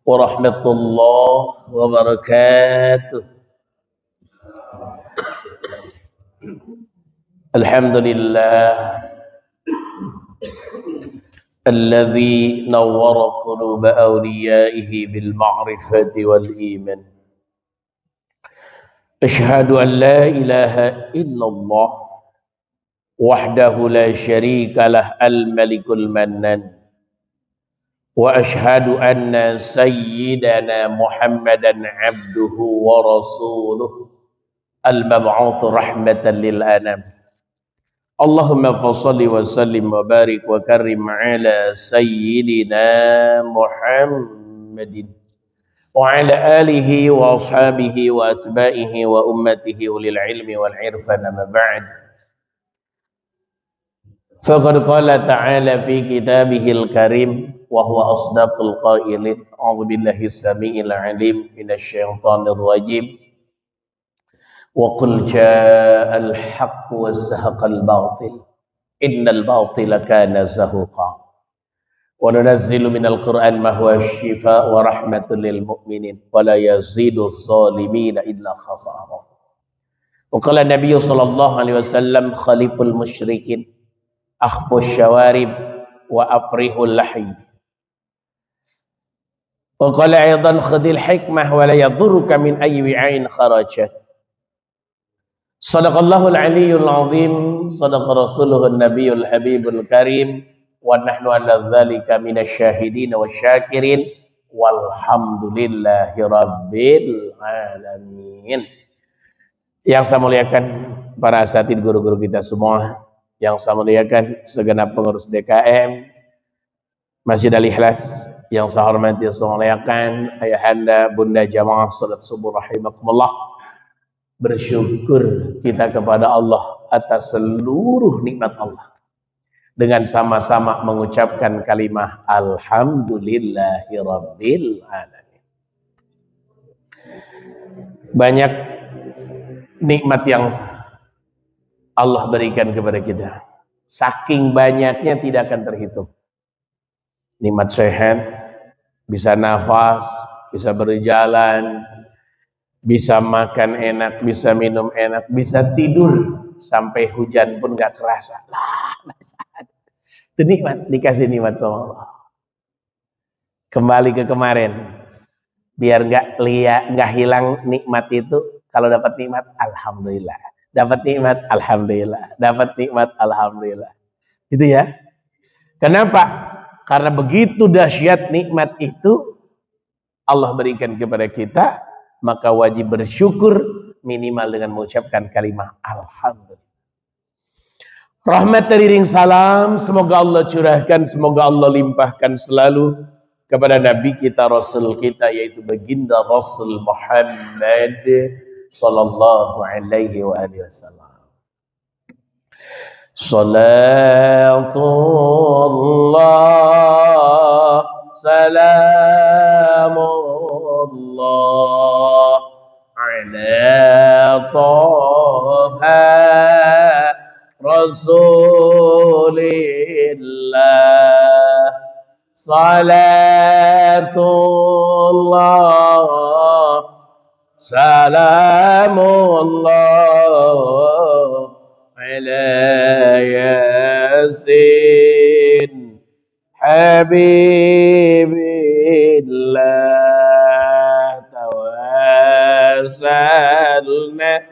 warahmatullahi wabarakatuh. Alhamdulillah alladzi nawwara quluba awliyaihi bil ma'rifati wal iman. Asyhadu an la ilaha illallah wahdahu la syarika lah al malikul mannan. Wa ashhadu anna sayyidana Muhammadan abduhu wa rasuluh al-mab'uts rahmatan lil anam. Allahumma fassalli wa sallim wa barik wa karrim ala sayyidina Muhammadin wa ala alihi wa ashabihi wa atba'ihi wa ummatihi ulil ilmi wal irfan ma ba'd. Faqad qala ta'ala fi kitabihil karim wa huwa asdaqul qailin. A'udzu billahi samiil 'alim minasy syaithanir rajim. Wa qul ja'al haqq wa zahaqal batil innal batila kana zahuqa. Wa nunazzilu minal qur'an ma huwa shifaa wa rahmatul lil mu'minin wa la yaziduz zalimin illa khasara. Wa qala Nabi sallallahu alaihi wasallam khaliful musyrikin akhfus syawarib wa afrihul lahi. Wa qala aidan khudil hikmah wa la yadurruka min ayyi wi'ain kharajat. Sadaqallahul aliyyul azim, sadaqa rasuluhun nabiyul habibul karim, wa nahnu ala dzalika minasyahidin wasyakirin walhamdulillahi rabbil alamin. Yang saya muliakan para asatidz guru-guru kita semua, yang saya muliakan segenap pengurus DKM Masjid Al-Ikhlas, yang saya hormati, saya muliakan ayahanda, bunda jamaah salat subuh rahimakumullah. Bersyukur kita kepada Allah atas seluruh nikmat Allah dengan sama-sama mengucapkan kalimah alhamdulillahirabbil alamin. Banyak nikmat yang Allah berikan kepada kita, saking banyaknya tidak akan terhitung. Nikmat sehat, bisa nafas, bisa berjalan, bisa makan enak, bisa minum enak, bisa tidur sampai hujan pun gak kerasa. Itu nikmat, dikasih nikmat sama Allah. Kembali ke kemarin, biar gak hilang nikmat itu. Kalau dapat nikmat, alhamdulillah. Dapat nikmat, alhamdulillah. Dapat nikmat, alhamdulillah. Itu ya. Kenapa? Karena begitu dahsyat nikmat itu Allah berikan kepada kita, maka wajib bersyukur minimal dengan mengucapkan kalimat alhamdulillah. Rahmat teriring salam semoga Allah curahkan, semoga Allah limpahkan selalu kepada Nabi kita, Rasul kita, yaitu baginda Rasul Muhammad sallallahu alaihi wa alihi wasallam. Salatullah salamullah ala Taha Rasulillah. Salatullah salamullah ala Yasin Habibillah. Tawassalna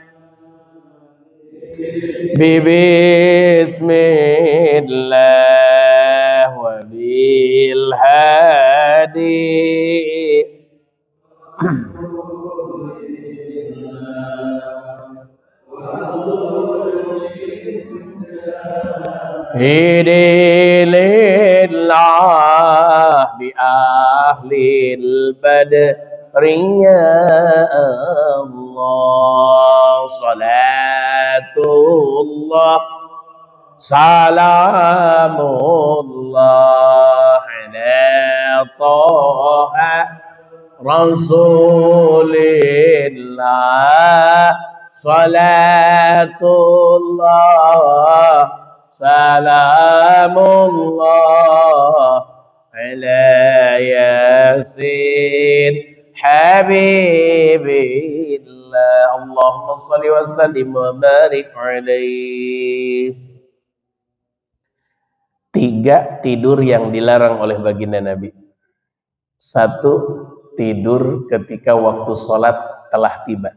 Bismillah wa bil hadi Hidilillah bi ahlil badri ya Allah. Salatullah salamullah ala Taha Rasulillah. Salatullah salamullah ala Yasin habibillah. Allahumma shalli wa sallim wa barik alaihi. 3 tidur yang dilarang oleh baginda Nabi. 1, tidur ketika waktu sholat telah tiba.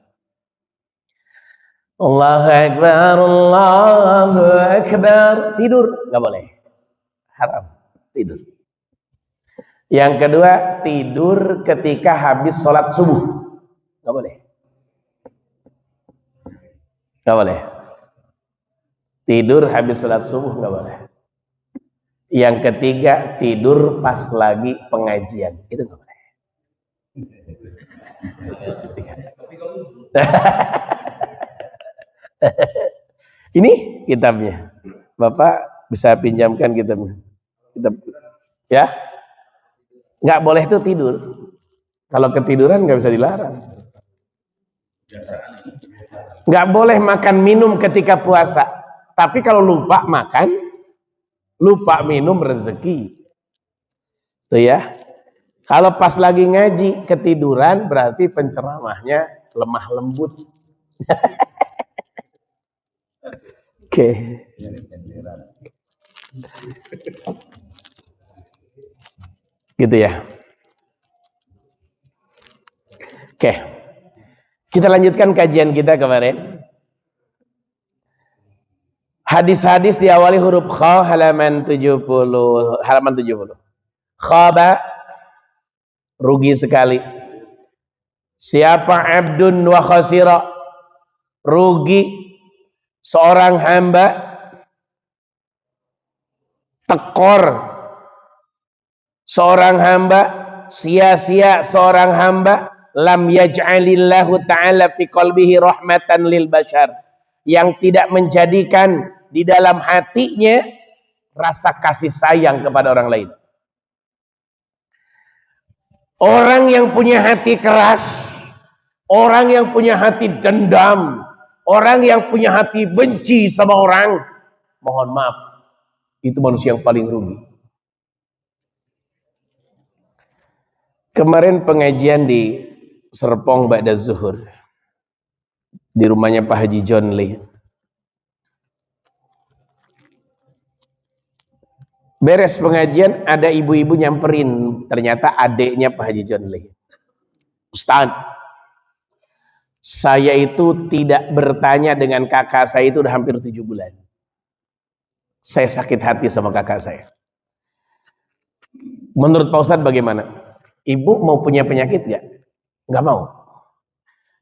Allahu Akbar, Allahu Akbar. Tidur, nggak boleh. Haram, tidur. Yang kedua, tidur ketika habis sholat subuh. Nggak boleh. Nggak boleh. Tidur habis sholat subuh, nggak boleh. Yang ketiga, tidur pas lagi pengajian. Itu nggak boleh. Ini kitabnya. Bapak bisa pinjamkan kitabnya. Kitab. Ya. Nggak boleh itu tidur. Kalau ketiduran nggak bisa dilarang. Nggak boleh makan minum ketika puasa. Tapi kalau lupa makan, lupa minum, rezeki. Tuh ya. Kalau pas lagi ngaji ketiduran berarti penceramahnya lemah lembut. Oke. Gitu ya. Oke. Kita lanjutkan kajian kita kemarin. Hadis-hadis diawali huruf kha halaman 70. Khaba, rugi sekali. Siapa abdun wa khasira, rugi seorang hamba, tekor seorang hamba, sia-sia seorang hamba, lam yaj'alillahu ta'ala fi qalbihi rahmatan lil bashar, yang tidak menjadikan di dalam hatinya rasa kasih sayang kepada orang lain. Orang yang punya hati keras, orang yang punya hati dendam, orang yang punya hati benci sama orang, mohon maaf, itu manusia yang paling rugi. Kemarin pengajian di Serpong ba'da zuhur di rumahnya Pak Haji John Lee. Beres pengajian ada ibu-ibu nyamperin, ternyata adiknya Pak Haji John Lee. Ustaz, saya itu tidak bertanya dengan kakak saya itu udah hampir 7 bulan. Saya sakit hati sama kakak saya. Menurut Pak Ustadz bagaimana? Ibu mau punya penyakit gak? Gak mau.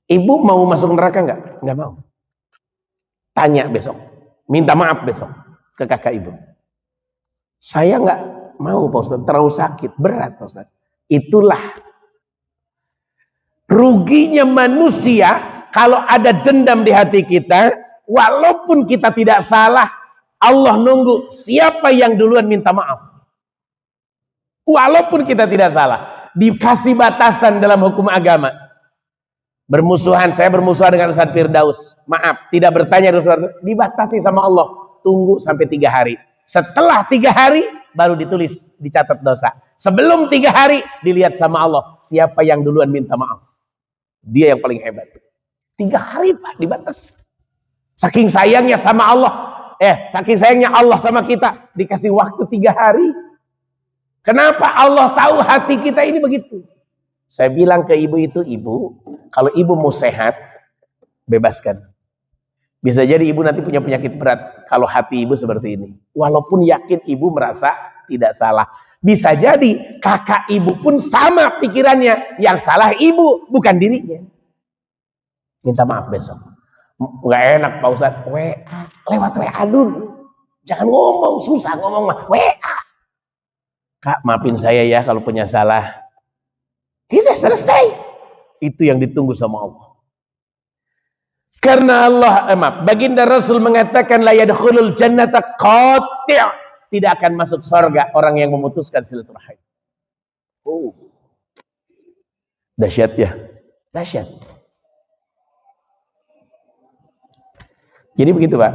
Ibu mau masuk neraka gak? Gak mau. Tanya besok. Minta maaf besok ke kakak ibu. Saya gak mau Pak Ustadz, terlalu sakit, berat Pak Ustadz. Itulah ruginya manusia kalau ada dendam di hati kita, walaupun kita tidak salah, Allah nunggu siapa yang duluan minta maaf. Walaupun kita tidak salah, dikasih batasan dalam hukum agama. Bermusuhan, saya bermusuhan dengan Ustaz Firdaus, maaf, tidak bertanya Ustaz, dibatasi sama Allah, tunggu sampai 3 hari. Setelah 3 hari baru ditulis, dicatat dosa. Sebelum 3 hari dilihat sama Allah siapa yang duluan minta maaf. Dia yang paling hebat. 3 hari Pak dibatas. Saking sayangnya sama Allah, saking sayangnya Allah sama kita, dikasih waktu 3 hari. Kenapa Allah tahu hati kita ini begitu? Saya bilang ke ibu itu, ibu, kalau ibu mau sehat, bebaskan. Bisa jadi ibu nanti punya penyakit berat kalau hati ibu seperti ini. Walaupun yakin ibu merasa tidak salah. Bisa jadi kakak ibu pun sama pikirannya. Yang salah ibu, bukan dirinya. Minta maaf besok. Nggak enak Pak Ustadz. WA, lewat WA dulu. Jangan ngomong, susah ngomong mah. WA. Kak, maafin saya ya kalau punya salah. Bisa selesai. Itu yang ditunggu sama Allah. Karena baginda Rasul mengatakan la yadkhulul jannata qati', tidak akan masuk surga orang yang memutuskan silaturahim. Oh. Dahsyat ya. Dahsyat. Jadi begitu, Pak.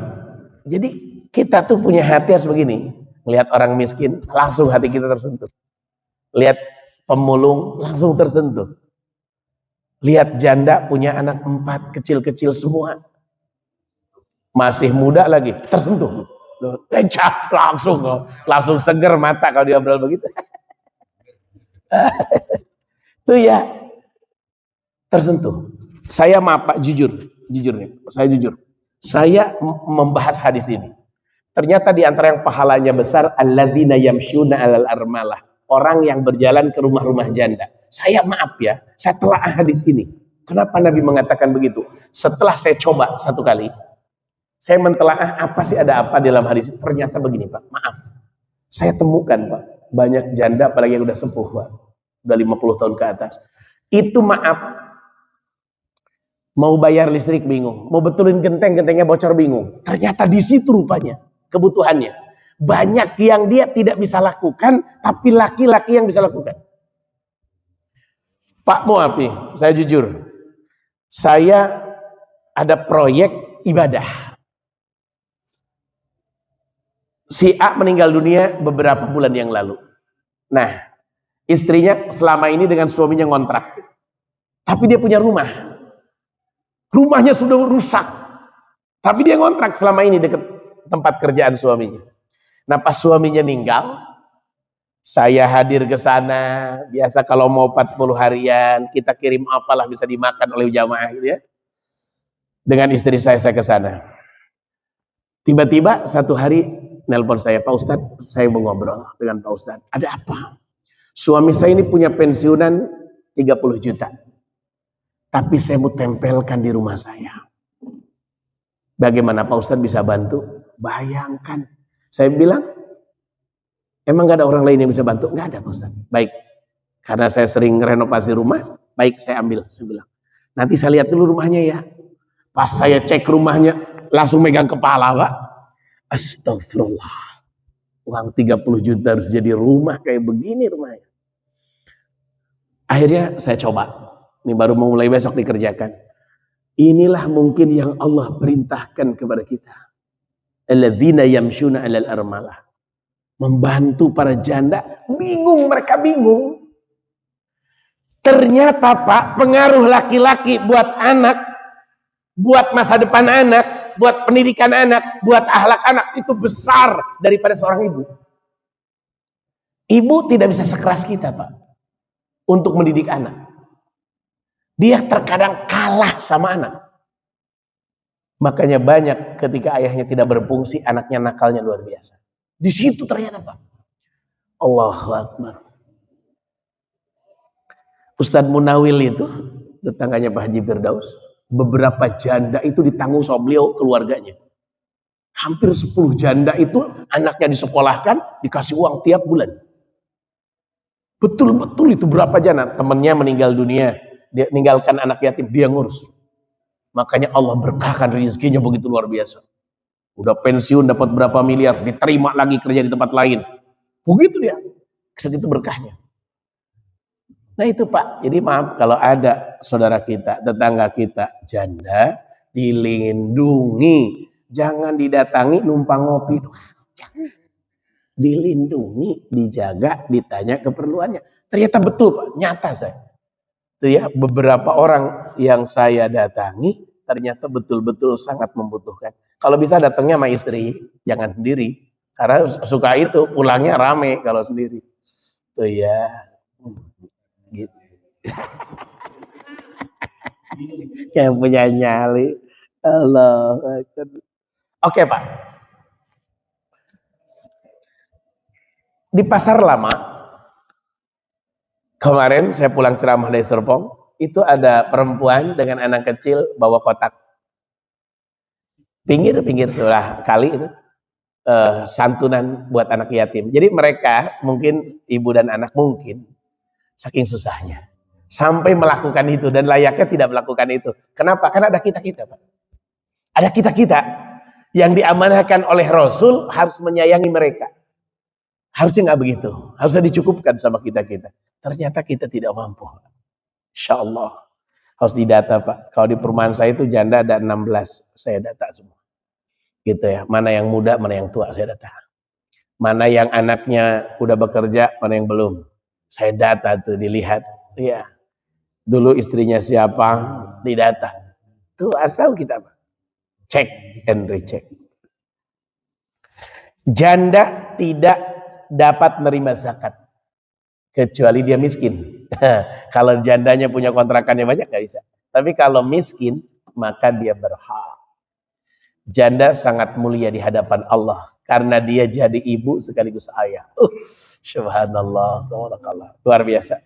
Jadi kita tuh punya hati harus begini. Lihat orang miskin, langsung hati kita tersentuh. Lihat pemulung, langsung tersentuh. Lihat janda punya anak 4, kecil-kecil semua. Masih muda lagi, tersentuh. Lecah, langsung seger mata kalau diobrol begitu. Itu ya, tersentuh. Saya maaf Pak, jujur nih, saya jujur. Saya membahas hadis ini. Ternyata di antara yang pahalanya besar, alladzina yamshuna 'alal armalah, orang yang berjalan ke rumah-rumah janda. Saya maaf ya, saya telah hadis ini. Kenapa Nabi mengatakan begitu? Setelah saya coba satu kali, saya mentelaah apa sih, ada apa dalam hadis. Ternyata begini Pak, maaf. Saya temukan Pak, banyak janda apalagi yang udah sepuh Pak, udah 50 tahun ke atas. Itu maaf, mau bayar listrik bingung, mau betulin gentengnya bocor bingung. Ternyata di situ rupanya kebutuhannya. Banyak yang dia tidak bisa lakukan, tapi laki-laki yang bisa lakukan. Pak Muafi, saya jujur, saya ada proyek ibadah. Si A meninggal dunia beberapa bulan yang lalu. Nah, istrinya selama ini dengan suaminya ngontrak. Tapi dia punya rumah. Rumahnya sudah rusak. Tapi dia ngontrak selama ini dekat tempat kerjaan suaminya. Nah, pas suaminya meninggal, saya hadir ke sana. Biasa kalau mau 40 harian, kita kirim apalah bisa dimakan oleh jamaah gitu ya. Dengan istri saya ke sana. Tiba-tiba satu hari nelpon saya, Pak Ustadz, saya mau ngobrol dengan Pak Ustadz. Ada apa? Suami saya ini punya pensiunan 30 juta. Tapi saya mau tempelkan di rumah saya. Bagaimana Pak Ustadz bisa bantu? Bayangkan. Saya bilang, emang gak ada orang lain yang bisa bantu? Gak ada Pak Ustadz. Baik. Karena saya sering renovasi rumah, baik saya ambil. Saya bilang, nanti saya lihat dulu rumahnya ya. Pas saya cek rumahnya, langsung megang kepala Pak. Astagfirullah. Uang 30 juta harus jadi rumah kayak begini rumahnya. Akhirnya saya coba. Ini baru mau mulai besok dikerjakan. Inilah mungkin yang Allah perintahkan kepada kita. Alladzina yamshuna 'alal armalah. Membantu para janda. Bingung, mereka bingung. Ternyata Pak, pengaruh laki-laki buat anak, buat masa depan anak, buat pendidikan anak, buat akhlak anak itu besar daripada seorang ibu. Ibu tidak bisa sekeras kita Pak untuk mendidik anak. Dia terkadang kalah sama anak. Makanya banyak ketika ayahnya tidak berfungsi, anaknya nakalnya luar biasa. Di situ ternyata Pak. Allahu Akbar. Ustadz Munawil itu, tetangganya Pak Haji Firdaus, beberapa janda itu ditanggung sama beliau keluarganya. Hampir 10 janda itu anaknya disekolahkan, dikasih uang tiap bulan. Betul-betul itu berapa janda. Temannya meninggal dunia, dia ninggalkan anak yatim, dia ngurus. Makanya Allah berkahkan rezekinya begitu luar biasa. Udah pensiun dapat berapa miliar, diterima lagi kerja di tempat lain. Begitu dia, segitu berkahnya. Nah itu Pak, jadi maaf kalau ada saudara kita, tetangga kita janda, dilindungi. Jangan didatangi numpang ngopi. Jangan. Dilindungi, dijaga, ditanya keperluannya. Ternyata betul Pak, nyata saya. Itu ya, beberapa orang yang saya datangi ternyata betul-betul sangat membutuhkan. Kalau bisa datangnya sama istri, jangan sendiri. Karena suka itu pulangnya rame kalau sendiri. Itu ya. Gitu. Kayak punya nyali. Allah. Oke Pak. Di Pasar Lama, kemarin saya pulang ceramah dari Serpong, itu ada perempuan dengan anak kecil bawa kotak. Pinggir-pinggir sebelah kali itu santunan buat anak yatim. Jadi mereka mungkin ibu dan anak mungkin saking susahnya sampai melakukan itu dan layaknya tidak melakukan itu. Kenapa? Karena ada kita-kita Pak. Ada kita-kita yang diamanahkan oleh Rasul harus menyayangi mereka. Harusnya nggak begitu. Harusnya dicukupkan sama kita-kita. Ternyata kita tidak mampu. Insya Allah harus didata Pak. Kalau di perumahan saya itu janda ada 16. Saya data semua. Gitu ya. Mana yang muda, mana yang tua saya data. Mana yang anaknya udah bekerja, mana yang belum. Saya data tuh dilihat. Iya. Dulu istrinya siapa? Didata. Tuh asal kita Pak. Cek and recheck. Janda tidak dapat menerima zakat kecuali dia miskin. Kalau jandanya punya kontrakannya banyak nggak bisa. Tapi kalau miskin maka dia berhak. Janda sangat mulia di hadapan Allah karena dia jadi ibu sekaligus ayah. Subhanallah, tabarakallah. Luar biasa.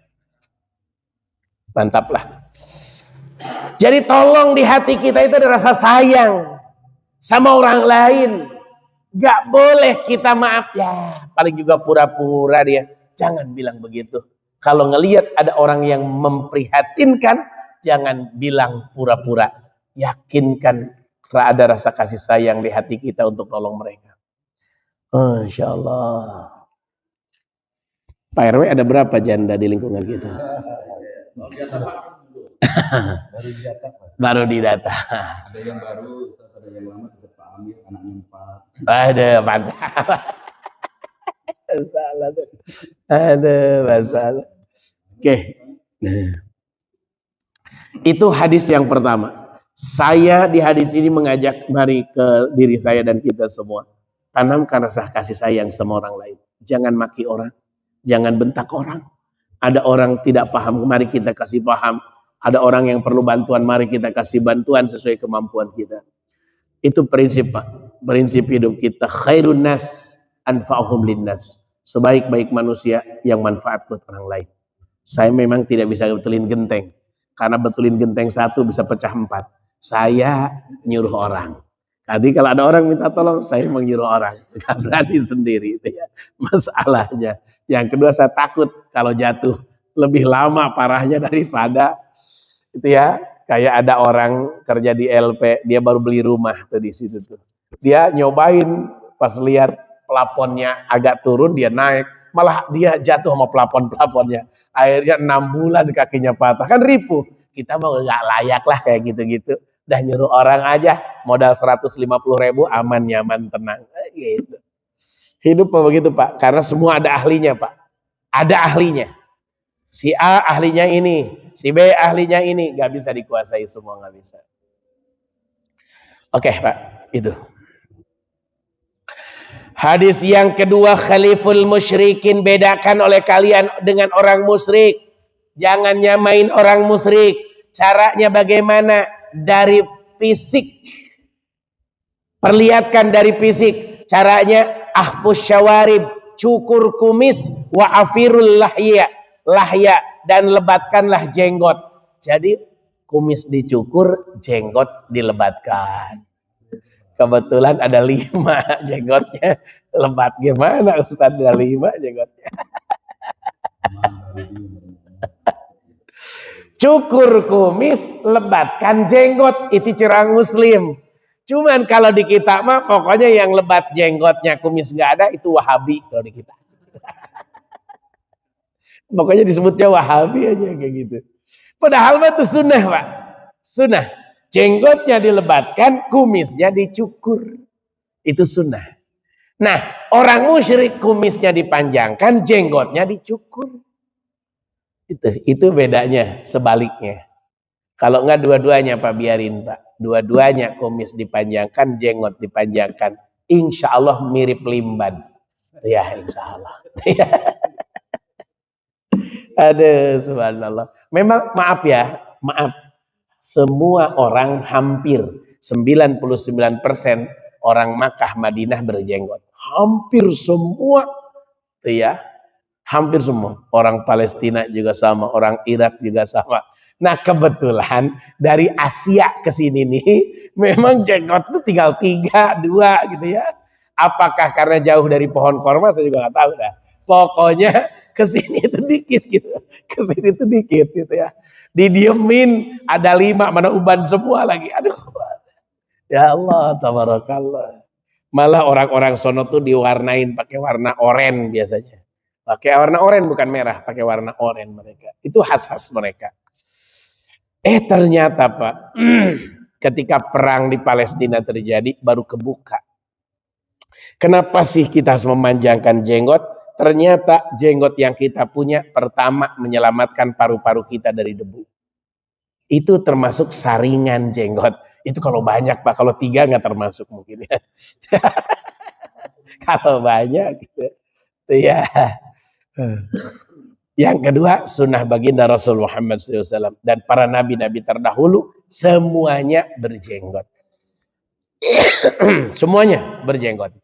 Mantaplah. Jadi tolong di hati kita itu ada rasa sayang sama orang lain. Gak boleh kita maaf ya, paling juga pura-pura dia. Jangan bilang begitu. Kalau ngelihat ada orang yang memprihatinkan, jangan bilang pura-pura. Yakinkan ada rasa kasih sayang di hati kita untuk nolong mereka. Masya Allah. Pak RW ada berapa janda di lingkungan kita? Baru didata. Ada yang baru, ada yang lama, Pak Amir, anaknya 4. Ada mantap. Masalah tuh. Ada masalah. Oke. Itu hadis yang pertama. Saya di hadis ini mengajak mari ke diri saya dan kita semua. Tanamkan rasa kasih sayang sama orang lain. Jangan maki orang. Jangan bentak orang. Ada orang tidak paham, mari kita kasih paham. Ada orang yang perlu bantuan, mari kita kasih bantuan sesuai kemampuan kita. Itu prinsip Pak. Prinsip hidup kita. Khairun nas anfa'uhum linnas. Sebaik-baik manusia yang manfaat buat orang lain. Saya memang tidak bisa betulin genteng. Karena betulin genteng 1 bisa pecah 4. Saya nyuruh orang. Tadi kalau ada orang minta tolong, saya menyuruh orang. Gak berani sendiri. Itu ya masalahnya. Yang kedua, saya takut kalau jatuh. Lebih lama parahnya daripada itu ya. Kayak ada orang kerja di LP, dia baru beli rumah tuh di situ tuh. Dia nyobain pas lihat plafonnya agak turun, dia naik. Malah dia jatuh sama plafon-plafonnya. Akhirnya 6 bulan kakinya patah. Kan ripuh. Kita mau nggak layak lah kayak gitu-gitu. Udah nyuruh orang aja, modal 150.000 aman, nyaman, tenang. Gitu. Hidup begitu Pak, karena semua ada ahlinya Pak. Ada ahlinya. Si A ahlinya ini, si B ahlinya ini. Gak bisa dikuasai semua, gak bisa. Oke Pak, itu. Hadis yang kedua, khaliful musyrikin, bedakan oleh kalian dengan orang musyrik. Jangan nyamain orang musyrik. Caranya bagaimana? Dari fisik. Perlihatkan dari fisik. Caranya ahfus syawarib, cukur kumis, wa afirul lahya, dan lebatkanlah jenggot. Jadi kumis dicukur, jenggot dilebatkan. Kebetulan ada 5 jenggotnya, lebat gimana Ustaz, ada 5 jenggotnya. Cukur kumis, lebatkan jenggot, itu cirang muslim. Cuman kalau di kita mah pokoknya yang lebat jenggotnya, kumis nggak ada, itu Wahabi kalau di kita. Pokoknya disebutnya Wahabi aja kayak gitu. Padahal mah itu sunnah Pak. Sunnah. Jenggotnya dilebatkan, kumisnya dicukur. Itu sunnah. Nah, orang musyrik kumisnya dipanjangkan, jenggotnya dicukur. Itu bedanya, sebaliknya. Kalau enggak dua-duanya Pak, biarin Pak. Dua-duanya kumis dipanjangkan, jenggot dipanjangkan. Insya Allah mirip limban. Ya, insya Allah. Aduh, subhanallah. Memang maaf ya, maaf. Semua orang hampir 99% orang Makkah Madinah berjenggot. Hampir semua. Tuh ya. Hampir semua. Orang Palestina juga sama, orang Irak juga sama. Nah, kebetulan dari Asia ke sini nih, memang jenggot itu tinggal 3, 2 gitu ya. Apakah karena jauh dari pohon korma, saya juga nggak tahu dah. Pokoknya ke sini itu dikit gitu. Ke sini itu dikit gitu ya. Didiemin ada 5, mana uban semua lagi. Aduh. Ya Allah, tabarakallah. Malah orang-orang sono tuh diwarnain pakai warna oranye biasanya. Pakai warna oranye bukan merah, pakai warna oranye mereka. Itu khas-khas mereka. Ternyata Pak, ketika perang di Palestina terjadi baru kebuka. Kenapa sih kita harus memanjangkan jenggot? Ternyata jenggot yang kita punya pertama menyelamatkan paru-paru kita dari debu. Itu termasuk saringan jenggot. Itu kalau banyak Pak, kalau 3 nggak termasuk mungkin ya. Kalau banyak gitu ya. Yang kedua, sunnah baginda Rasul Muhammad SAW dan para nabi-nabi terdahulu semuanya berjenggot. Semuanya berjenggot.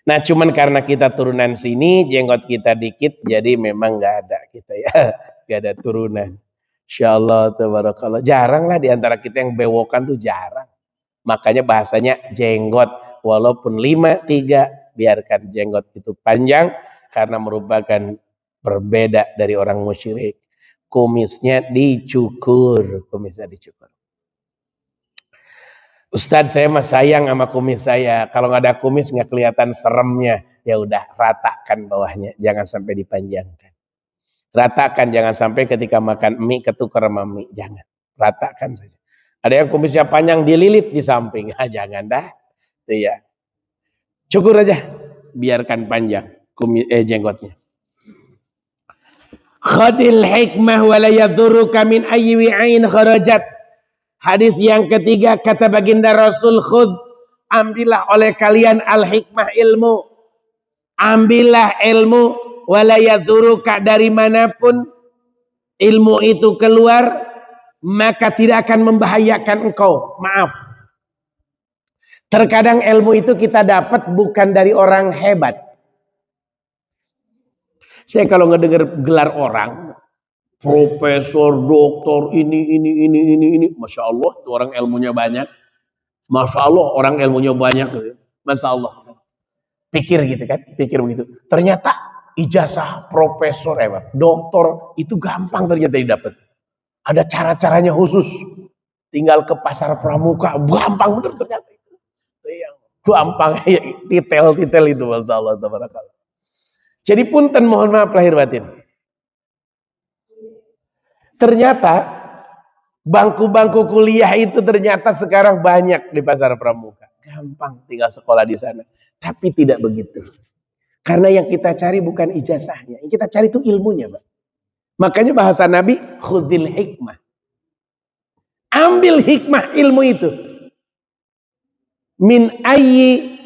Nah, cuman karena kita turunan sini, jenggot kita dikit, jadi memang nggak ada kita ya, nggak ada turunan. Insya Allah, tabarakallah. Jarang lah diantara kita yang bewokan tuh jarang. Makanya bahasanya jenggot, walaupun 5-3, biarkan jenggot itu panjang karena merupakan berbeda dari orang musyrik. Kumisnya dicukur, Ustadz, saya mah sayang sama kumis saya. Kalau nggak ada kumis nggak kelihatan seremnya. Ya udah, ratakan bawahnya, jangan sampai dipanjangkan. Ratakan, jangan sampai ketika makan mie ketukar sama mie, jangan. Ratakan saja. Ada yang kumisnya panjang dililit di samping, jangan dah. Itu ya. Cukur aja, biarkan panjang jenggotnya. Khadil hikmah wa la yadurruka min ayyi wi'ain kharajat. Hadis yang ketiga kata baginda Rasul, khud, ambillah oleh kalian al-hikmah, ilmu. Ambillah ilmu, wala yadhuruka, dari manapun ilmu itu keluar, maka tidak akan membahayakan engkau. Maaf. Terkadang ilmu itu kita dapat bukan dari orang hebat. Saya kalau ngedengar gelar orang, profesor, doktor, ini, masya Allah, itu orang ilmunya banyak. Masya Allah, orang ilmunya banyak. Masya Allah. Pikir gitu kan, pikir begitu. Ternyata ijazah profesor, doktor itu gampang ternyata didapat. Ada cara-caranya khusus. Tinggal ke pasar pramuka, gampang bener ternyata. Itu yang gampang, detail-detail itu, masya Allah. Jadi punten, mohon maaf lahir batin. Ternyata bangku-bangku kuliah itu ternyata sekarang banyak di pasar pramuka. Gampang tinggal sekolah di sana. Tapi tidak begitu. Karena yang kita cari bukan ijazahnya. Yang kita cari itu ilmunya, Pak. Makanya bahasa Nabi, khudil hikmah. Ambil hikmah ilmu itu. Min ayyi,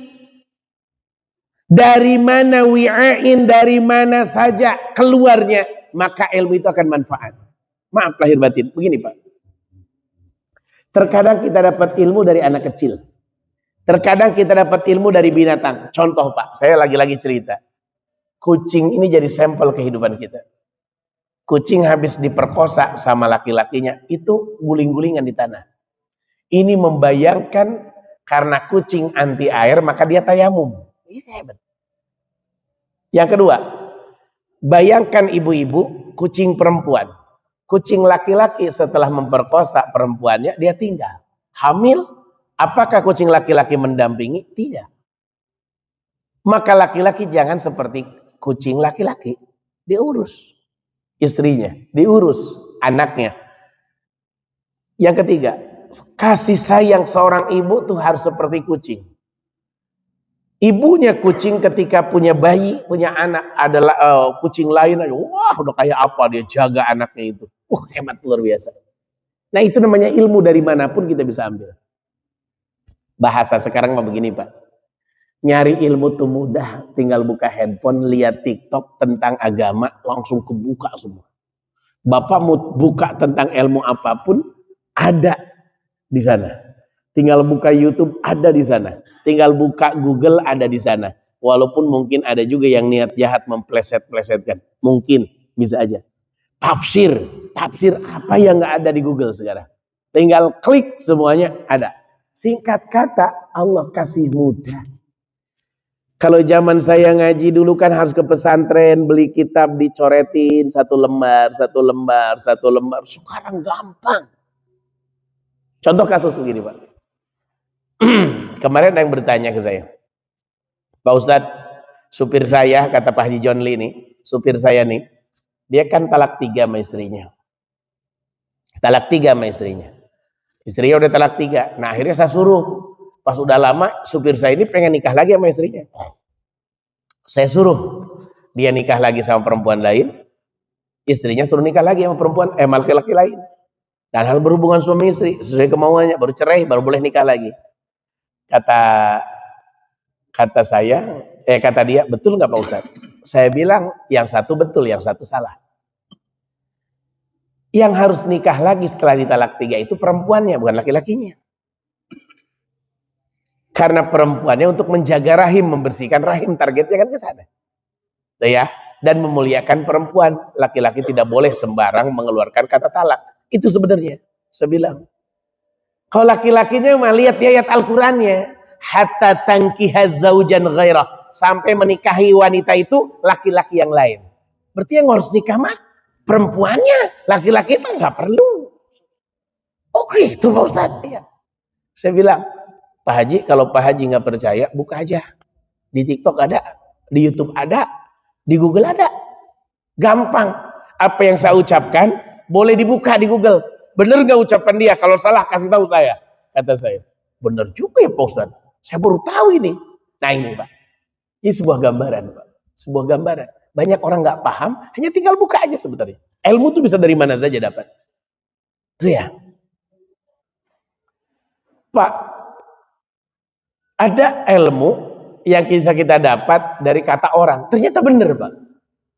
dari mana, wi'ain, dari mana saja keluarnya, maka ilmu itu akan manfaat. Maaf lahir batin, begini Pak. Terkadang kita dapat ilmu dari anak kecil. Terkadang kita dapat ilmu dari binatang. Contoh Pak, saya lagi-lagi cerita. Kucing ini jadi sampel kehidupan kita. Kucing habis diperkosa sama laki-lakinya, itu guling-gulingan di tanah. Ini membayangkan karena kucing anti air, maka dia tayamum. Ini hebat. Yang kedua, bayangkan ibu-ibu, kucing perempuan. Kucing laki-laki setelah memperkosa perempuannya, dia tinggal. Hamil, apakah kucing laki-laki mendampingi? Tidak. Maka laki-laki jangan seperti kucing laki-laki. Diurus istrinya, diurus anaknya. Yang ketiga, kasih sayang seorang ibu tuh harus seperti kucing. Ibunya kucing ketika punya bayi, punya anak, adalah kucing lain aja, wah udah kayak apa dia jaga anaknya itu. Hebat luar biasa. Nah itu namanya ilmu, dari manapun kita bisa ambil. Bahasa sekarang mah begini Pak. Nyari ilmu tuh mudah, tinggal buka handphone, lihat TikTok tentang agama, langsung kebuka semua. Bapak mau buka tentang ilmu apapun, ada di sana. Tinggal buka YouTube, ada di sana. Tinggal buka Google, ada di sana. Walaupun mungkin ada juga yang niat jahat mempleset-plesetkan. Mungkin, bisa aja. Tafsir apa yang nggak ada di Google sekarang. Tinggal klik, semuanya ada. Singkat kata, Allah kasih mudah. Kalau zaman saya ngaji dulu kan harus ke pesantren, beli kitab dicoretin satu lembar. Sekarang gampang. Contoh kasus begini Pak. Kemarin ada yang bertanya ke saya, Pak Ustadz, supir saya, kata Pak Haji John Lee nih, supir saya nih, dia kan talak 3 sama istrinya. Istrinya udah talak 3. Nah akhirnya saya suruh, pas udah lama supir saya ini pengen nikah lagi sama istrinya. Saya suruh dia nikah lagi sama perempuan lain, istrinya suruh nikah lagi sama laki-laki lain. Dan hal berhubungan suami istri sesuai kemauannya, baru cerai, baru boleh nikah lagi. Kata kata dia, betul nggak Pak Ustadz? Saya bilang yang satu betul, yang satu salah. Yang harus nikah lagi setelah ditalak 3 itu perempuannya, bukan laki-lakinya. Karena perempuannya untuk menjaga rahim, membersihkan rahim, targetnya kan ke sana. Ya, dan memuliakan perempuan. Laki-laki tidak boleh sembarang mengeluarkan kata talak. Itu sebenarnya saya bilang. Kalau laki-lakinya mah lihat di ayat Al-Qur'annya, hatta tankiha zaujan ghairah, sampai menikahi wanita itu laki-laki yang lain. Berarti yang harus nikah mah perempuannya, laki-laki mah nggak perlu. Oke, itu Pak Ustaz. Ya. Saya bilang, Pak Haji, kalau Pak Haji nggak percaya, buka aja. Di TikTok ada, di YouTube ada, di Google ada. Gampang. Apa yang saya ucapkan boleh dibuka di Google. Bener nggak ucapan dia? Kalau salah kasih tahu saya. Kata saya. Bener juga ya Pak Ustaz. Saya baru tahu ini. Nah ini Pak. Ini sebuah gambaran Pak. Sebuah gambaran. Banyak orang nggak paham, hanya tinggal buka aja sebenarnya. Ilmu tuh bisa dari mana saja dapat. Itu ya. Pak, ada ilmu yang bisa kita dapat dari kata orang. Ternyata benar Pak.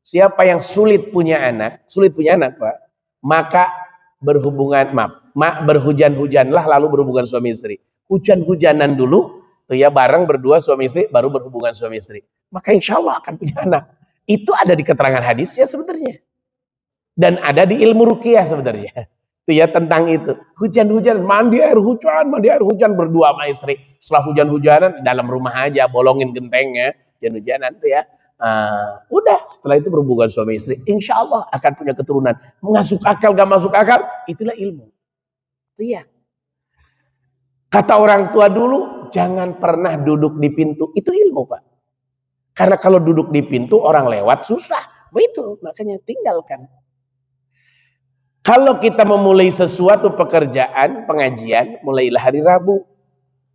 Siapa yang sulit punya anak Pak, maka berhujan-hujanlah lalu berhubungan suami istri. Hujan-hujanan dulu, tuh ya bareng berdua suami istri, baru berhubungan suami istri. Maka insya Allah akan punya anak. Itu ada di keterangan hadisnya sebenarnya. Dan ada di ilmu ruqyah sebenarnya. Itu ya tentang itu. Hujan-hujan, mandi air hujan berdua sama istri. Setelah hujan-hujanan dalam rumah aja, bolongin gentengnya, hujan-hujanan tuh ya. Udah setelah itu berhubungan suami istri, insya Allah akan punya keturunan. Masuk akal gak masuk akal, itulah ilmu. Iya. Kata orang tua dulu, jangan pernah duduk di pintu. Itu ilmu Pak. Karena kalau duduk di pintu orang lewat susah. Begitu, makanya tinggalkan. Kalau kita memulai sesuatu pekerjaan, pengajian, mulailah hari Rabu.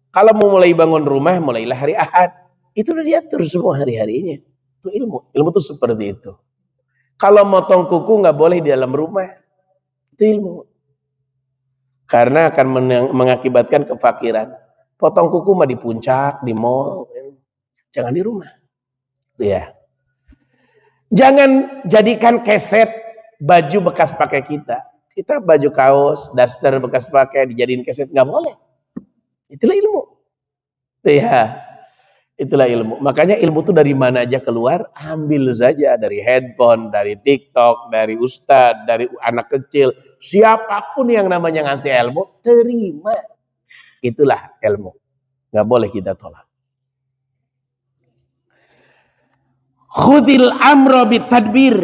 Kalau mau mulai bangun rumah, mulailah hari Ahad. Itu udah diatur semua hari-harinya. Itu ilmu. Ilmu itu seperti itu. Kalau motong kuku nggak boleh di dalam rumah. Itu ilmu. Karena akan mengakibatkan kefakiran. Potong kuku mah di puncak, di mall. Jangan di rumah. Ya. Jangan jadikan keset baju bekas pakai kita. Kita baju kaos, daster bekas pakai dijadiin keset nggak boleh. Itulah ilmu. Ya. Itulah ilmu. Makanya ilmu itu dari mana aja keluar, ambil saja dari handphone, dari TikTok, dari ustadz, dari anak kecil, siapapun yang namanya ngasih ilmu, terima. Itulah ilmu. Nggak boleh kita tolak. Khudil amro bitadbir.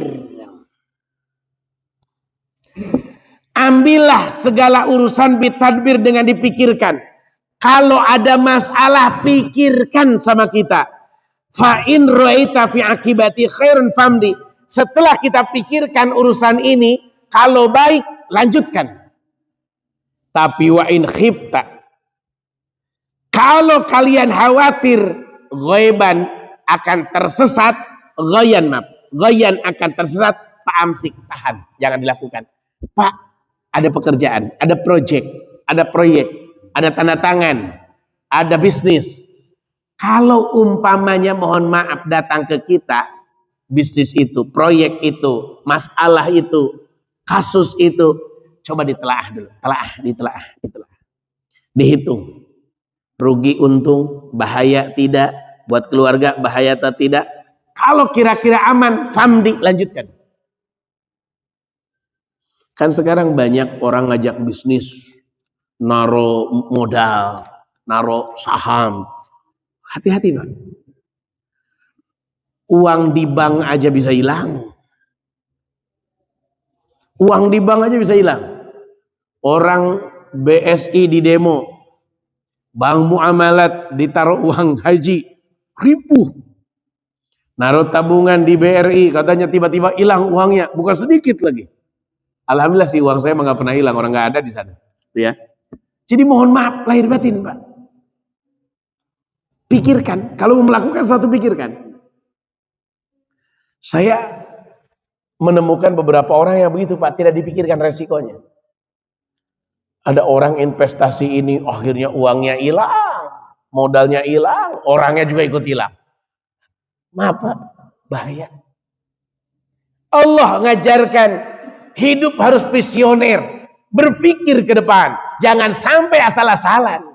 Ambillah segala urusan bitadbir dengan dipikirkan. Kalau ada masalah, pikirkan sama kita. Fa in ra'aita fi akibati khairan famdi. Setelah kita pikirkan urusan ini, kalau baik lanjutkan. Tapi wa in khifta, kalau kalian khawatir ghaiban akan tersesat, ghayan akan tersesat, fa'amsik, tahan, jangan dilakukan. Pak, ada pekerjaan, ada proyek, ada tanda tangan, ada bisnis. Kalau umpamanya mohon maaf datang ke kita, bisnis itu, proyek itu, masalah itu, kasus itu, coba ditelaah dulu, ditelaah. Dihitung. Rugi untung, bahaya tidak, buat keluarga bahaya atau tidak. Kalau kira-kira aman, famdi, lanjutkan. Kan sekarang banyak orang ngajak bisnis, naro modal, naro saham. Hati-hati Pak. Uang di bank aja bisa hilang. Uang di bank aja bisa hilang. Orang BSI di demo, bank muamalat ditaruh uang haji, ribu. Naruh tabungan di BRI, katanya tiba-tiba hilang uangnya, bukan sedikit lagi. Alhamdulillah sih uang saya nggak pernah hilang, orang nggak ada di sana. Ya. Jadi mohon maaf lahir batin Pak. Pikirkan, kalau mau melakukan sesuatu pikirkan. Saya menemukan beberapa orang yang begitu Pak, tidak dipikirkan resikonya. Ada orang investasi ini, akhirnya uangnya hilang, modalnya hilang, orangnya juga ikut hilang. Maaf Pak, bahaya. Allah ngajarkan hidup harus visioner, berpikir ke depan, jangan sampai asal-asalan.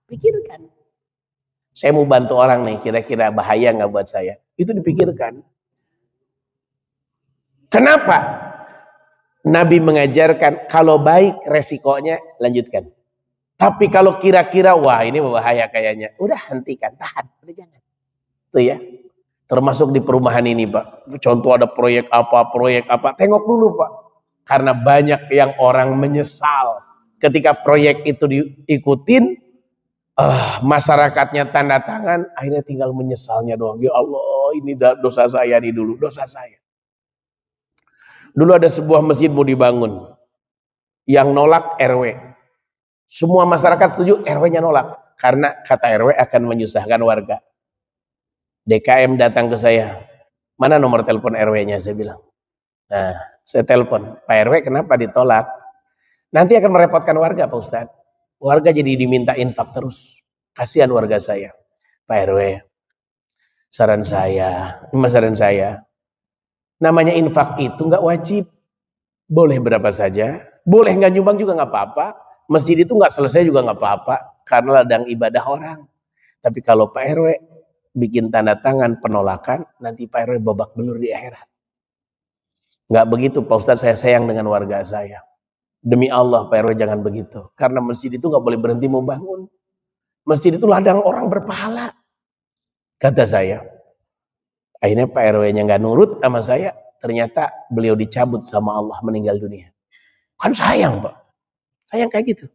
Pikirkan. Saya mau bantu orang nih, kira-kira bahaya nggak buat saya? Itu dipikirkan. Kenapa? Nabi mengajarkan kalau baik resikonya lanjutkan. Tapi kalau kira-kira wah ini bahaya kayaknya, udah hentikan, tahan, udah jangan. Itu ya. Termasuk di perumahan ini Pak. Contoh ada proyek apa, tengok dulu Pak. Karena banyak yang orang menyesal ketika proyek itu diikutin, masyarakatnya tanda tangan, akhirnya tinggal menyesalnya doang. Ya Allah, ini dosa saya nih dulu, dosa saya. Dulu ada sebuah masjid mau dibangun, yang nolak RW. Semua masyarakat setuju, RW-nya nolak. Karena kata RW akan menyusahkan warga. DKM datang ke saya, mana nomor telepon RW-nya? Saya bilang. Nah, saya telepon, Pak RW kenapa ditolak? Nanti akan merepotkan warga Pak Ustadz. Warga jadi diminta infak terus. Kasihan warga saya. Pak RW, saran saya, namanya infak itu nggak wajib. Boleh berapa saja, boleh nggak nyumbang juga nggak apa-apa. Masjid itu nggak selesai juga nggak apa-apa, karena ladang ibadah orang. Tapi kalau Pak RW bikin tanda tangan penolakan, nanti Pak RW babak belur di akhirat. Nggak begitu Pak Ustadz, saya sayang dengan warga saya. Demi Allah Pak RW jangan begitu. Karena masjid itu nggak boleh berhenti membangun. Masjid itu ladang orang berpahala. Kata saya. Akhirnya Pak RW-nya nggak nurut sama saya. Ternyata beliau dicabut sama Allah, meninggal dunia. Kan sayang Pak. Sayang kayak gitu.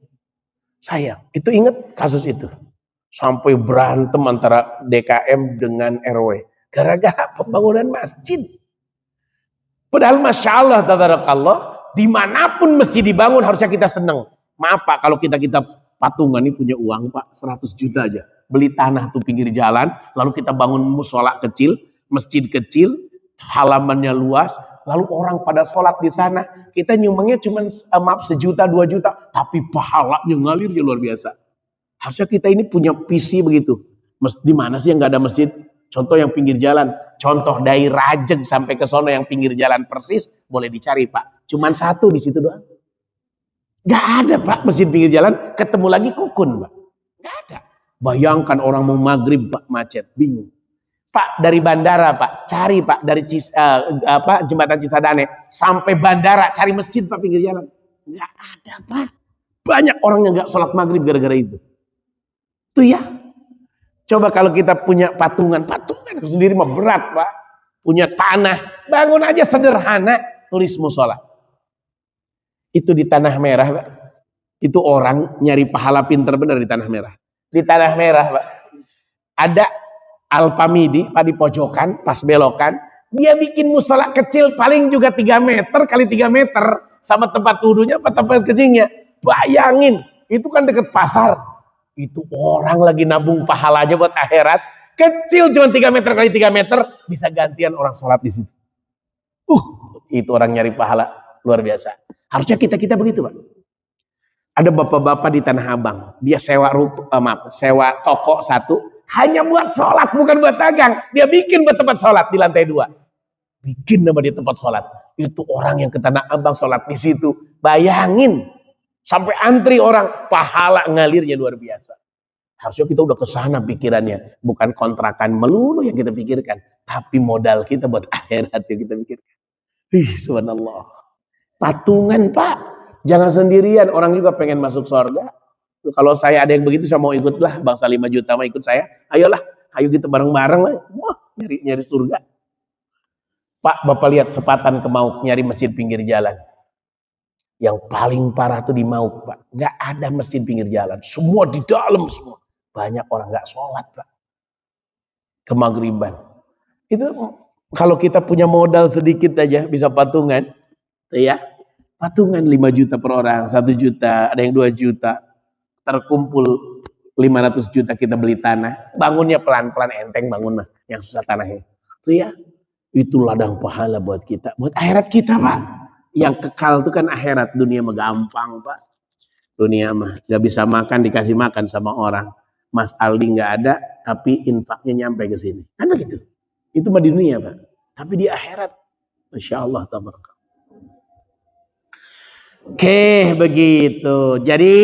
Sayang. Itu ingat kasus itu. Sampai berantem antara DKM dengan RW. Gara-gara pembangunan masjid. Padahal Masya Allah, tabarakallah, dimanapun masjid dibangun harusnya kita senang. Maaf Pak, kalau kita patungan ini punya uang Pak, 100 juta aja. Beli tanah tuh pinggir jalan, lalu kita bangun musola kecil, masjid kecil, halamannya luas, lalu orang pada sholat di sana. Kita nyumbangnya cuma maaf 1 juta, 2 juta, tapi pahalanya ngalirnya luar biasa. Harusnya kita ini punya visi begitu. Di mana sih yang nggak ada masjid? Contoh yang pinggir jalan. Contoh dari Rajeng sampai ke sono yang pinggir jalan persis, boleh dicari Pak. Cuman 1 di situ doang. Gak ada Pak masjid pinggir jalan, ketemu lagi Kukun Pak. Gak ada. Bayangkan orang mau maghrib Pak, macet, bingung. Pak dari bandara Pak, cari Pak dari jembatan Cisadane sampai bandara, cari masjid Pak pinggir jalan. Gak ada Pak. Banyak orang yang gak sholat maghrib gara-gara itu. Itu ya. Coba kalau kita punya patungan sendiri mah berat Pak. Punya tanah, bangun aja sederhana, tulis musola. Itu di Tanah Merah Pak. Itu orang nyari pahala pinter bener di Tanah Merah. Di Tanah Merah Pak. Ada Alpamidi Pak di pojokan, pas belokan. Dia bikin musola kecil paling juga 3 meter kali 3 meter. Sama tempat wudhunya, tempat kecilnya. Bayangin, itu kan deket pasar. Itu orang lagi nabung pahala aja buat akhirat. Kecil cuma 3 meter kali 3 meter. Bisa gantian orang sholat di situ. Itu orang nyari pahala luar biasa. Harusnya kita begitu Pak. Ada bapak-bapak di Tanah Abang. Dia sewa toko 1. Hanya buat sholat, bukan buat dagang. Dia bikin buat tempat sholat di lantai 2. Bikin nama dia tempat sholat. Itu orang yang ke Tanah Abang sholat di situ. Bayangin. Sampai antri orang, pahala ngalirnya luar biasa. Harusnya kita udah kesana pikirannya. Bukan kontrakan melulu yang kita pikirkan. Tapi modal kita buat akhirat yang kita pikirkan. Subhanallah. Patungan Pak. Jangan sendirian. Orang juga pengen masuk surga. Kalau saya ada yang begitu, saya mau ikutlah. Bangsa 5 juta mau ikut saya. Ayolah. Ayo kita bareng-bareng lah. Wah, nyari surga. Pak, Bapak lihat sepatan ke Mauk. Nyari masjid pinggir jalan. Yang paling parah tuh di Mauk Pak. Gak ada masjid pinggir jalan. Semua di dalam semua. Banyak orang gak sholat Pak. Kemagriban. Itu kalau kita punya modal sedikit aja bisa patungan. Ya. Patungan 5 juta per orang. 1 juta. Ada yang 2 juta. Terkumpul 500 juta kita beli tanah. Bangunnya pelan-pelan enteng bangun mah. Yang susah tanahnya. Itu ya. Itu ladang pahala buat kita. Buat akhirat kita Pak. Yang kekal itu kan akhirat, dunia mah gampang Pak. Dunia mah nggak bisa makan dikasih makan sama orang. Mas Aldi nggak ada, tapi infaknya nyampe ke sini. Kan begitu. Itu mah di dunia Pak. Tapi di akhirat, Masya Allah, tabarakallah. Oke, begitu. Jadi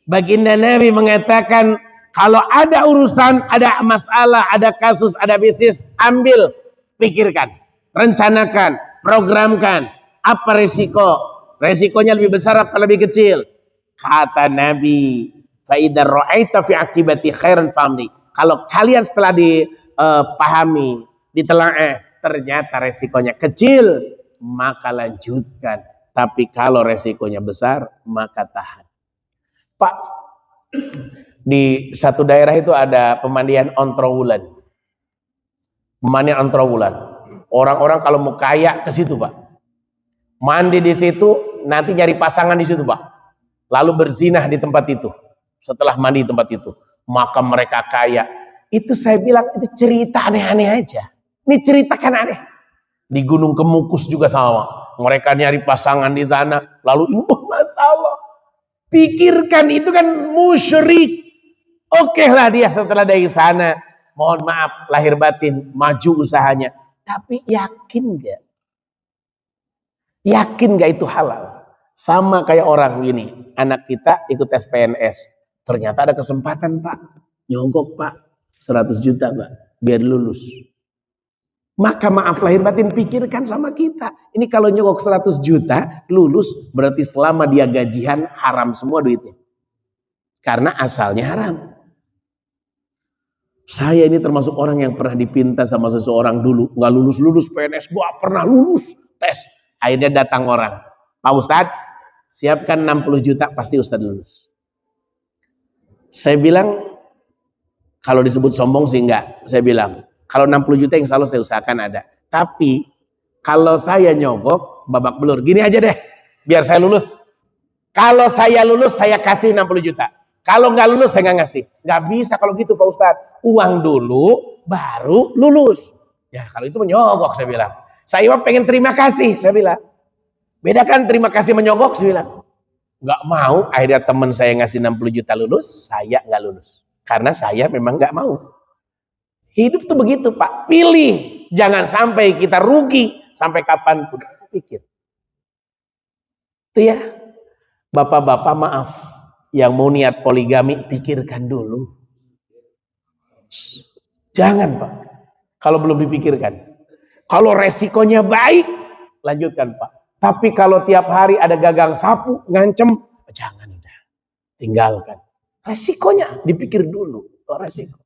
baginda Nabi mengatakan kalau ada urusan, ada masalah, ada kasus, ada bisnis, ambil, pikirkan, rencanakan, programkan. Apa resiko? Resikonya lebih besar apa lebih kecil? Kata Nabi, fa idza ra'aita fi akibati khairan famdi. Kalau kalian setelah dipahami, ditelaah, ternyata resikonya kecil, maka lanjutkan. Tapi kalau resikonya besar, maka tahan. Pak, di satu daerah itu ada pemandian Ontrowulan. Pemandian Ontrowulan. Orang-orang kalau mau kaya ke situ, Pak. Mandi di situ, nanti nyari pasangan di situ, Pak. Lalu berzinah di tempat itu. Setelah mandi di tempat itu, maka mereka kaya. Itu saya bilang itu cerita aneh-aneh aja. Ini cerita kan aneh. Di Gunung Kemukus juga sama. Mereka nyari pasangan di sana, lalu masalah. Pikirkan itu kan musyrik. Oke lah dia setelah dari sana, mohon maaf lahir batin maju usahanya. Tapi yakin gak? Yakin gak itu halal? Sama kayak orang gini, anak kita ikut tes PNS. Ternyata ada kesempatan Pak, nyogok Pak, 100 juta Pak, biar lulus. Maka maaf lahir batin pikirkan sama kita. Ini kalau nyogok 100 juta, lulus berarti selama dia gajian haram semua duitnya. Karena asalnya haram. Saya ini termasuk orang yang pernah dipinta sama seseorang dulu. Nggak lulus-lulus PNS, gua pernah lulus tes. Akhirnya datang orang, Pak Ustadz, siapkan 60 juta, pasti Ustadz lulus. Saya bilang, kalau disebut sombong sih enggak. Saya bilang, kalau 60 juta yang selalu saya usahakan ada. Tapi, kalau saya nyogok, babak belur. Gini aja deh, biar saya lulus. Kalau saya lulus, saya kasih 60 juta. Kalau nggak lulus, saya nggak ngasih. Nggak bisa kalau gitu Pak Ustadz. Uang dulu, baru lulus. Ya, kalau itu menyogok, saya bilang. Saya pengen terima kasih, saya bilang. Bedakan terima kasih menyogok, saya bilang. Nggak mau, akhirnya teman saya ngasih 60 juta lulus, saya nggak lulus. Karena saya memang nggak mau. Hidup tuh begitu Pak, pilih. Jangan sampai kita rugi, sampai kapanpun. Pikir. Itu ya, bapak-bapak maaf. Yang mau niat poligami, pikirkan dulu. Jangan Pak, kalau belum dipikirkan. Kalau resikonya baik, lanjutkan Pak. Tapi kalau tiap hari ada gagang sapu, ngancem, jangan udah. Tinggalkan. Resikonya dipikir dulu. Resiko.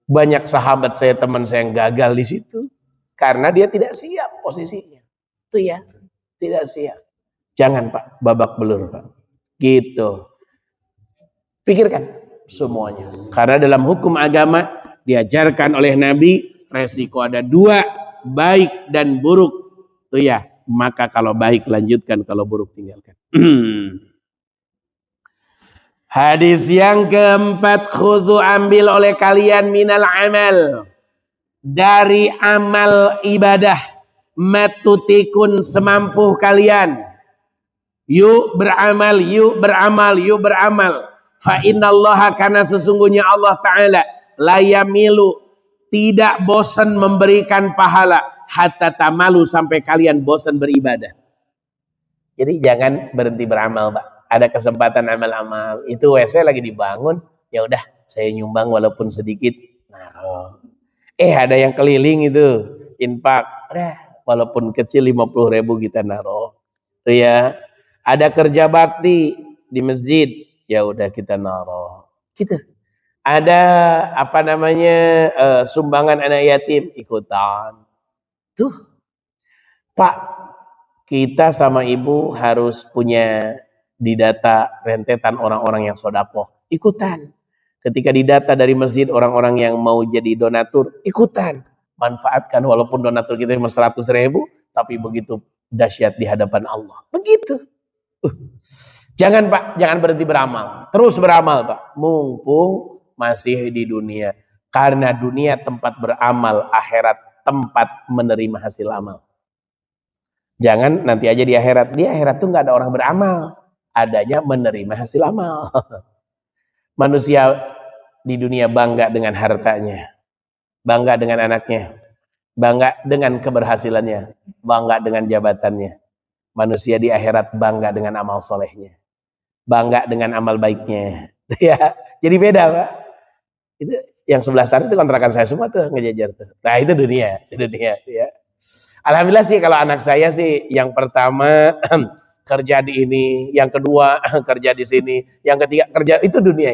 Banyak sahabat saya, teman saya yang gagal di situ. Karena dia tidak siap posisinya. Itu ya, tidak siap. Jangan Pak, babak belur Pak. Gitu. Pikirkan semuanya. Karena dalam hukum agama, diajarkan oleh Nabi, resiko ada dua. Baik dan buruk. Itu ya, maka kalau baik lanjutkan, kalau buruk tinggalkan. Hadis yang keempat, khudhu ambil oleh kalian minal amal, dari amal ibadah, matutikun semampu kalian. Yuk beramal, yuk beramal, yuk beramal. Fa innallaha, karena sesungguhnya Allah Ta'ala la yamilu, tidak bosan memberikan pahala, hatta tamalu, sampai kalian bosan beribadah. Jadi jangan berhenti beramal Pak. Ada kesempatan amal-amal, itu WC lagi dibangun, ya udah saya nyumbang walaupun sedikit. Nah, ada yang keliling itu infak, walaupun kecil 50.000 kita naruh. Itu ya. Ada kerja bakti di masjid, ya udah kita naruh. Gitu. Ada sumbangan anak yatim, ikutan. Tuh Pak, kita sama ibu harus punya didata rentetan orang-orang yang sodakoh, ikutan. Ketika didata dari masjid orang-orang yang mau jadi donatur, ikutan. Manfaatkan, walaupun donatur kita cuma 100.000, tapi begitu dahsyat di hadapan Allah. Begitu. Jangan Pak, jangan berhenti beramal. Terus beramal Pak, mumpung masih di dunia. Karena dunia tempat beramal, akhirat tempat menerima hasil amal. Jangan nanti aja di akhirat. Di akhirat tuh nggak ada orang beramal. adanya menerima hasil amal. Manusia di dunia bangga dengan hartanya, bangga dengan anaknya, bangga dengan keberhasilannya, bangga dengan jabatannya. Manusia di akhirat bangga dengan amal solehnya, bangga dengan amal baiknya. Ya, jadi beda, Pak. Itu yang sebelah sana itu kontrakan saya semua tuh ngejajar tuh. Nah, itu dunia, ya. Alhamdulillah sih kalau anak saya sih yang pertama kerja di ini, yang kedua kerja di sini, yang ketiga kerja, itu dunia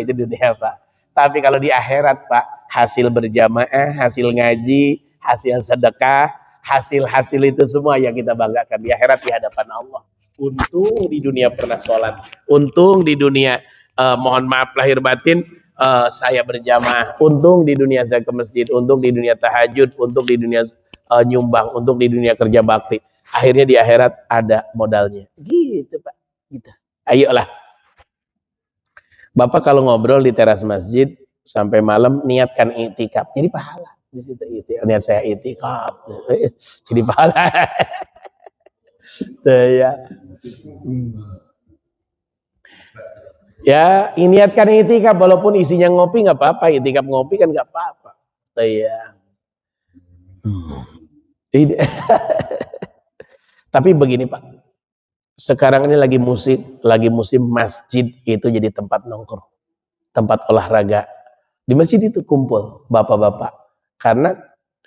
Pak. Tapi kalau di akhirat Pak, hasil berjamaah, hasil ngaji, hasil sedekah, hasil itu semua yang kita banggakan di akhirat di hadapan Allah. Untung di dunia pernah sholat, untung di dunia mohon maaf lahir batin saya berjamaah, untung di dunia saya ke masjid, untung di dunia tahajud, untung di dunia nyumbang, untuk di dunia kerja bakti. Akhirnya di akhirat ada modalnya. Gitu Pak. Gitu. Ayolah. Bapak kalau ngobrol di teras masjid sampai malam niatkan itikaf. Jadi pahala. Di situ itikaf. Niat saya itikaf. Jadi pahala. Tuh ya. Ya, niatkan itikaf walaupun isinya ngopi nggak apa-apa. Itikaf ngopi kan nggak apa-apa. Tuh ya. Tapi begini Pak, sekarang ini lagi musim masjid itu jadi tempat nongkrong, tempat olahraga. Di masjid itu kumpul bapak-bapak, karena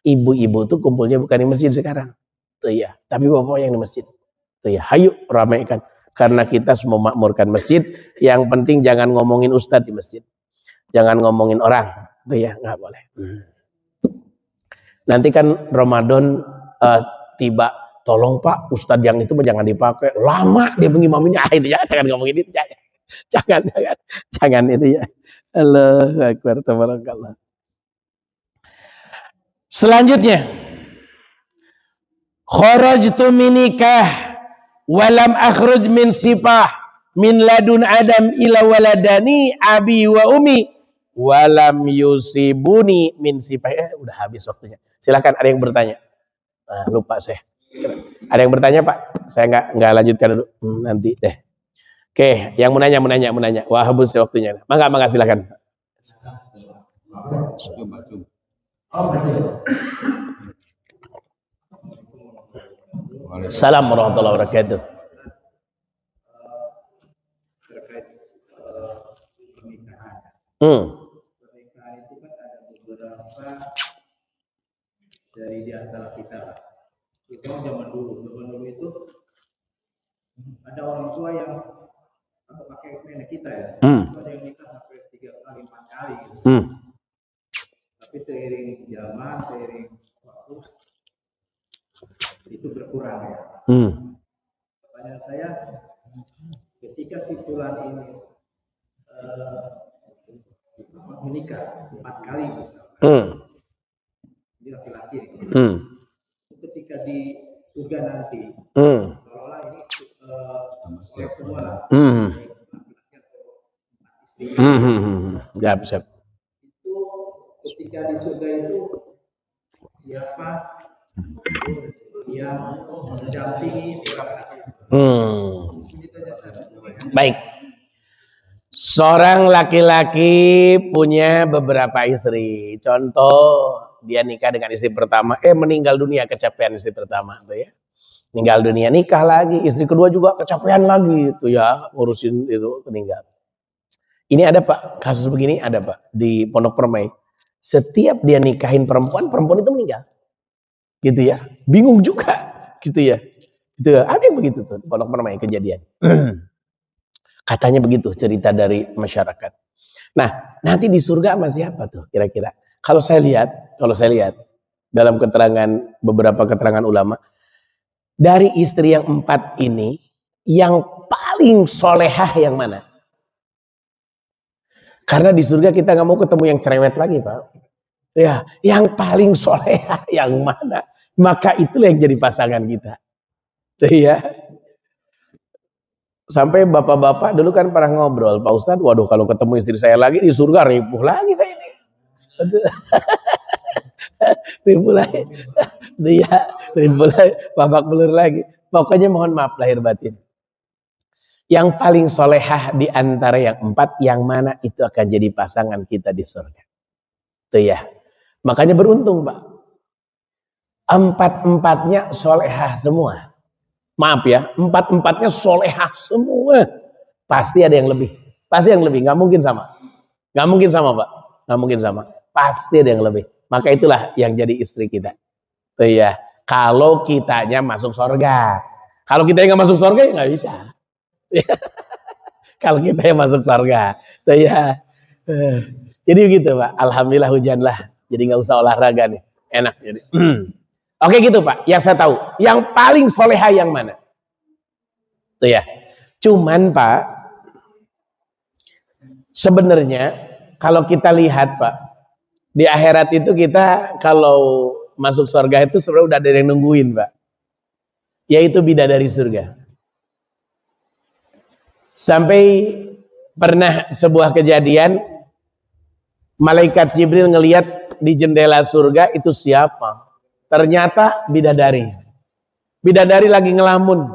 ibu-ibu tuh kumpulnya bukan di masjid sekarang, tuh ya, tapi bapak yang di masjid. Tuh ya, hayu ramaikan, karena kita semua makmurkan masjid. Yang penting jangan ngomongin ustadz di masjid, jangan ngomongin orang, tuh ya, nggak boleh. Nanti kan Ramadan tiba. Tolong Pak, ustadz yang itu jangan dipakai, lama dia mengimaminya. Itu jangan ngomongin itu, jangan itu ya. Allahu Akbar, tabarakallah. Selanjutnya, kharajtu minikah walam akhruj min sipah min ladun adam ila waladani abi wa umi walam yusibuni min sipah. Udah habis waktunya. Silakan, ada yang bertanya. Lupa saya. Ada yang bertanya Pak? Saya nggak lanjutkan dulu, nanti deh. Oke, yang mau nanya. Wah, habis waktunya. Mangga silakan. Assalamualaikum warahmatullahi wabarakatuh. Pernikahan itu kan ada beberapa dari di antara kita. Itu zaman dulu itu ada orang tua yang atau pakai nenek kita ya, itu ada yang nikah sampai 3 kali 4 kali gitu. Tapi seiring zaman, seiring waktu itu berkurang ya. Pertanyaan saya, ketika si fulan ini menikah 4 kali misalnya, ini laki-laki, ketika di surga nanti, seolah-olah ini soleh semua lah, laki-laki atau istri. Siap. Itu ketika di surga itu siapa yang mendampingi laki-laki? Baik. Seorang laki-laki punya beberapa istri. Contoh, dia nikah dengan istri pertama, meninggal dunia, kecapean istri pertama tuh ya. Meninggal dunia, nikah lagi, istri kedua juga kecapean lagi itu ya, ngurusin itu, meninggal. Ini ada Pak, kasus begini ada Pak di Pondok Permai. Setiap dia nikahin perempuan itu meninggal. Gitu ya. Bingung juga gitu ya. Gitu ya. Ada yang begitu tuh di Pondok Permai kejadian. Katanya begitu cerita dari masyarakat. Nah, nanti di surga sama siapa tuh kira-kira? Kalau saya lihat dalam beberapa keterangan ulama, dari istri yang 4 ini, yang paling solehah yang mana? Karena di surga kita nggak mau ketemu yang cerewet lagi Pak. Ya, yang paling solehah yang mana? Maka itulah yang jadi pasangan kita. Tuh ya. Sampai bapak-bapak dulu kan pernah ngobrol, Pak Ustadz, waduh kalau ketemu istri saya lagi di surga ripuh lagi saya ini. Ripuh lagi. Dia ripuh lagi, babak belur lagi. Pokoknya mohon maaf lahir batin. Yang paling solehah di antara yang 4, yang mana itu akan jadi pasangan kita di surga. Itu ya. Makanya beruntung Pak. 4-4-nya solehah semua. Maaf ya, 4-4-nya solehah semua. Pasti ada yang lebih. Pasti yang lebih. Nggak mungkin sama. Nggak mungkin sama Pak. Nggak mungkin sama. Pasti ada yang lebih. Maka itulah yang jadi istri kita. Itu ya. Kalau kitanya masuk surga. Kalau kita nggak masuk surga ya nggak bisa. Kalau kita yang masuk surga, tuh ya. Jadi begitu Pak. Alhamdulillah hujan lah. Jadi nggak usah olahraga nih. Enak jadi. Oke gitu Pak. Yang saya tahu. Yang paling soleha yang mana? Tuh ya. Cuman Pak, sebenarnya kalau kita lihat Pak, di akhirat itu kita kalau masuk surga itu sebenarnya udah ada yang nungguin Pak. Yaitu bidadari surga. Sampai pernah sebuah kejadian, malaikat Jibril ngelihat di jendela surga itu siapa? Ternyata bidadari. Bidadari lagi ngelamun.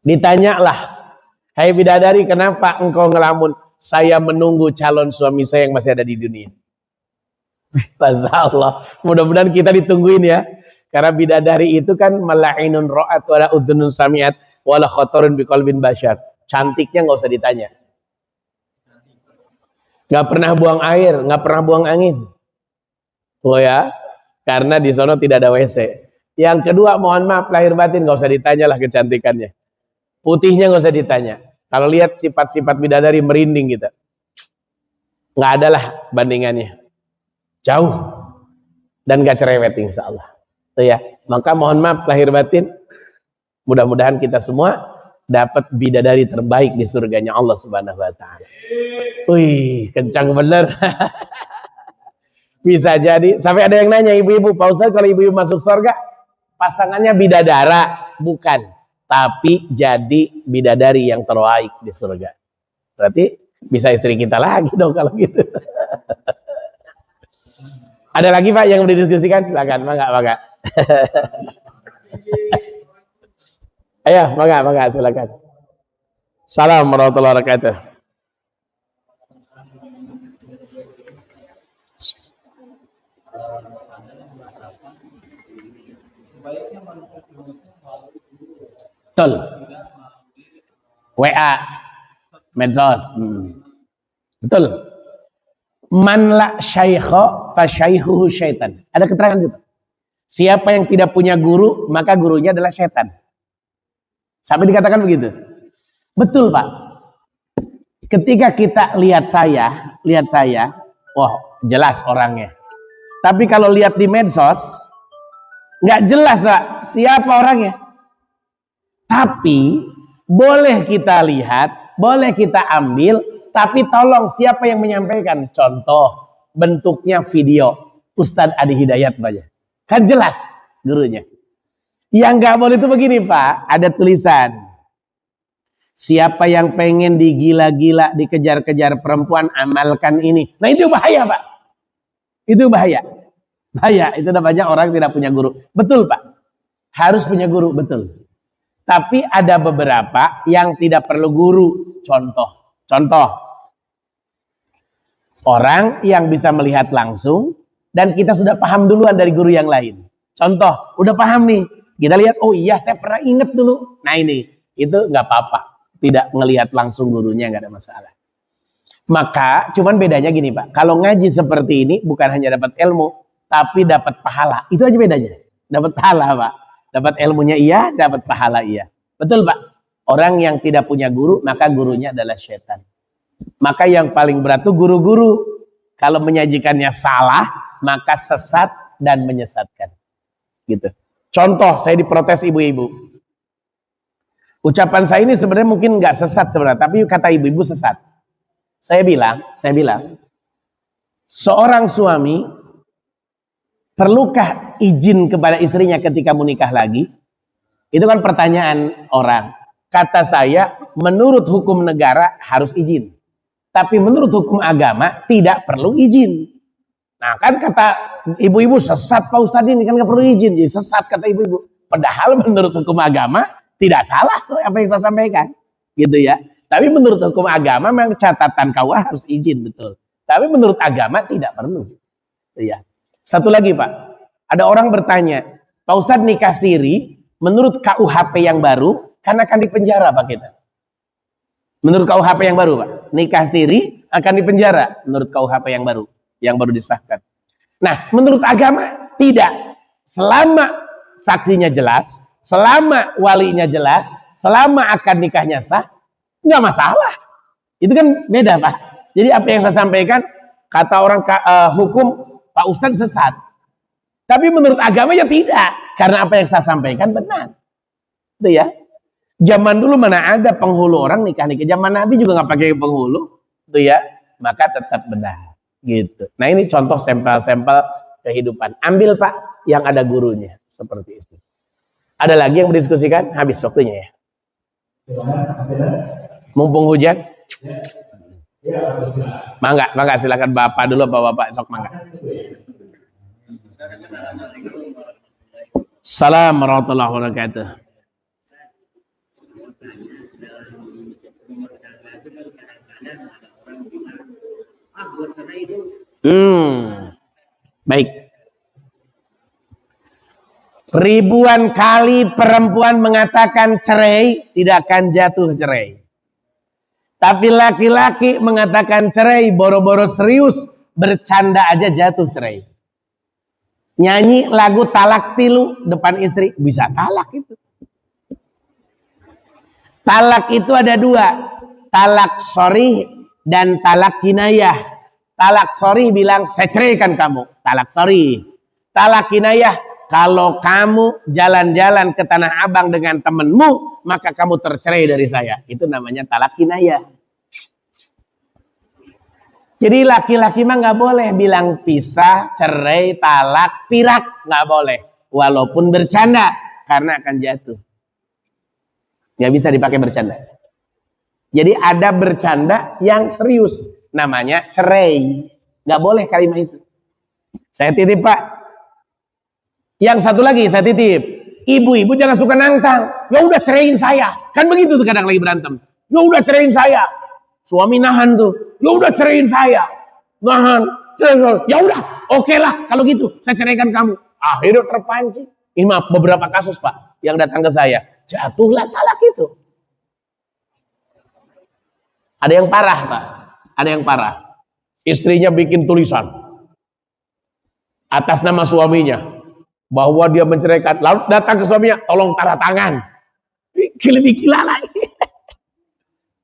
Ditanyalah, hai bidadari, kenapa engkau ngelamun? Saya menunggu calon suami saya yang masih ada di dunia. Masya Allah, mudah-mudahan kita ditungguin ya. Karena bidadari itu kan mala'inun ra'at wa la udhunun sami'at wa la khatarun biqalbin basyar. Cantiknya nggak usah ditanya. Nggak pernah buang air, nggak pernah buang angin. Oh ya, karena di sana tidak ada WC. Yang kedua, mohon maaf lahir batin nggak usah ditanya lah kecantikannya. Putihnya nggak usah ditanya. Kalau lihat sifat-sifat bidadari merinding gitu. Nggak ada lah bandingannya. Jauh dan nggak cerewet insya Allah. Tuh ya. Maka mohon maaf lahir batin. Mudah-mudahan kita semua dapat bidadari terbaik di surganya Allah Subhanahu wa taala. Wih, kencang bener. Bisa jadi. Sampai ada yang nanya ibu-ibu, Pak Ustadz kalau ibu-ibu masuk surga pasangannya bidadara? Bukan, tapi jadi bidadari yang terbaik di surga. Berarti bisa istri kita lagi dong kalau gitu. Ada lagi Pak yang mau didiskusikan? Silakan, mangga. Ayo, mangga, silakan. Salam warahmatullahi wabarakatuh. Betul. WA, medsos. Betul. Man la syaikha fa syaikhuhu syaitan. Ada keterangan gitu. Siapa yang tidak punya guru, maka gurunya adalah setan. Sampai dikatakan begitu. Betul Pak. Ketika kita lihat saya, wah jelas orangnya. Tapi kalau lihat di medsos, nggak jelas Pak, siapa orangnya. Tapi boleh kita lihat, boleh kita ambil, tapi tolong siapa yang menyampaikan. Contoh, bentuknya video. Ustadz Adi Hidayat Pak. Kan jelas gurunya. Yang nggak boleh itu begini Pak, ada tulisan. Siapa yang pengen digila-gila, dikejar-kejar perempuan, amalkan ini. Nah itu bahaya Pak. Itu bahaya. Bahaya, itu namanya orang tidak punya guru. Betul Pak, harus punya guru, betul. Tapi ada beberapa yang tidak perlu guru. Contoh. Orang yang bisa melihat langsung, dan kita sudah paham duluan dari guru yang lain. Contoh, udah paham nih. Kita lihat, oh iya saya pernah inget dulu. Nah ini, itu nggak apa-apa. Tidak ngelihat langsung gurunya nggak ada masalah. Maka cuman bedanya gini Pak. Kalau ngaji seperti ini bukan hanya dapat ilmu, tapi dapat pahala. Itu aja bedanya. Dapat pahala Pak. Dapat ilmunya iya, dapat pahala iya. Betul Pak. Orang yang tidak punya guru, maka gurunya adalah setan. Maka yang paling berat itu guru-guru. Kalau menyajikannya salah, maka sesat dan menyesatkan. Gitu. Contoh, saya diprotes ibu-ibu. Ucapan saya ini sebenarnya mungkin nggak sesat sebenarnya, tapi kata ibu-ibu sesat. Saya bilang, seorang suami perlukah izin kepada istrinya ketika menikah lagi? Itu kan pertanyaan orang. Kata saya, menurut hukum negara harus izin. Tapi menurut hukum agama tidak perlu izin. Nah kan kata ibu-ibu sesat Pak Ustadz ini kan nggak perlu izin, jadi sesat kata ibu-ibu. Padahal menurut hukum agama tidak salah apa yang saya sampaikan. gitu ya. Tapi menurut hukum agama memang catatan KUA harus izin, betul. Tapi menurut agama tidak perlu. Gitu ya. Satu lagi Pak, ada orang bertanya, Pak Ustadz nikah siri menurut KUHP yang baru kan akan dipenjara Pak kita. Menurut KUHP yang baru Pak, nikah siri akan dipenjara menurut KUHP yang baru disahkan. Nah, menurut agama tidak. Selama saksinya jelas, selama walinya jelas, selama akad nikahnya sah, nggak masalah. Itu kan beda Pak. Jadi apa yang saya sampaikan, kata orang hukum Pak Ustadz sesat. Tapi menurut agama ya tidak. Karena apa yang saya sampaikan benar. Itu ya. Zaman dulu mana ada penghulu orang nikah-nikah. Zaman Nabi juga nggak pakai penghulu. Itu ya. Maka tetap benar. Gitu. Nah ini contoh sampel-sampel kehidupan. Ambil Pak yang ada gurunya. Seperti itu. Ada lagi yang berdiskusikan? Habis waktunya ya. Mumpung hujan. Mangga silakan Bapak dulu, Bapak sok mangga. Assalamualaikum warahmatullahi wabarakatuh. Baik. Ribuan kali perempuan mengatakan cerai, tidak akan jatuh cerai. Tapi laki-laki mengatakan cerai, boro-boro serius, bercanda aja jatuh cerai. Nyanyi lagu talak tilu depan istri, bisa talak itu. Talak itu ada dua, talak sorry dan talak kinayah. Talak sorry bilang saya ceraikan kamu, talak sorry. Talak kinayah, kalau kamu jalan-jalan ke Tanah Abang dengan temenmu, maka kamu tercerai dari saya. Itu namanya talak kinayah. Jadi laki-laki mah nggak boleh bilang pisah, cerai, talak, pirak, nggak boleh. Walaupun bercanda, karena akan jatuh. Nggak bisa dipakai bercanda. Jadi ada bercanda yang serius, namanya cerai. Nggak boleh kalimat itu. Saya titip Pak. Yang satu lagi saya titip. Ibu-ibu jangan suka nantang. Ya udah ceraiin saya. Kan begitu tuh kadang lagi berantem. Ya udah ceraiin saya. Suami nahan tuh. Ya udah ceraiin saya. Nahan. Ya udah, oke lah kalau gitu saya ceraikan kamu. Akhirnya terpancing. Ini maaf, beberapa kasus Pak yang datang ke saya. Jatuhlah talak itu. Ada yang parah Pak. Ada yang parah. Istrinya bikin tulisan atas nama suaminya bahwa dia menceraikan. Lalu datang ke suaminya, tolong tanda tangan. Gila lagi.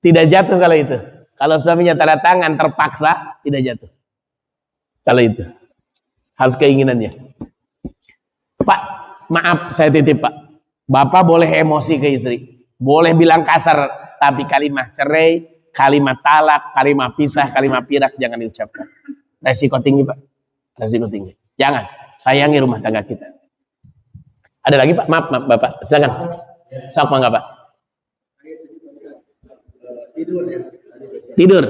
Tidak jatuh kalau itu. Kalau suaminya tanda tangan terpaksa, tidak jatuh. Kalau itu harus keinginannya. Pak, maaf saya titip Pak. Bapak boleh emosi ke istri, boleh bilang kasar, tapi kalimat cerai, kalimat talak, kalimat pisah, kalimat pirak jangan diucapkan. Resiko tinggi Pak. Resiko tinggi. Jangan. Sayangi rumah tangga kita. Ada lagi Pak? Maaf Bapak. Silakan. Sok mangga Pak. Tidur.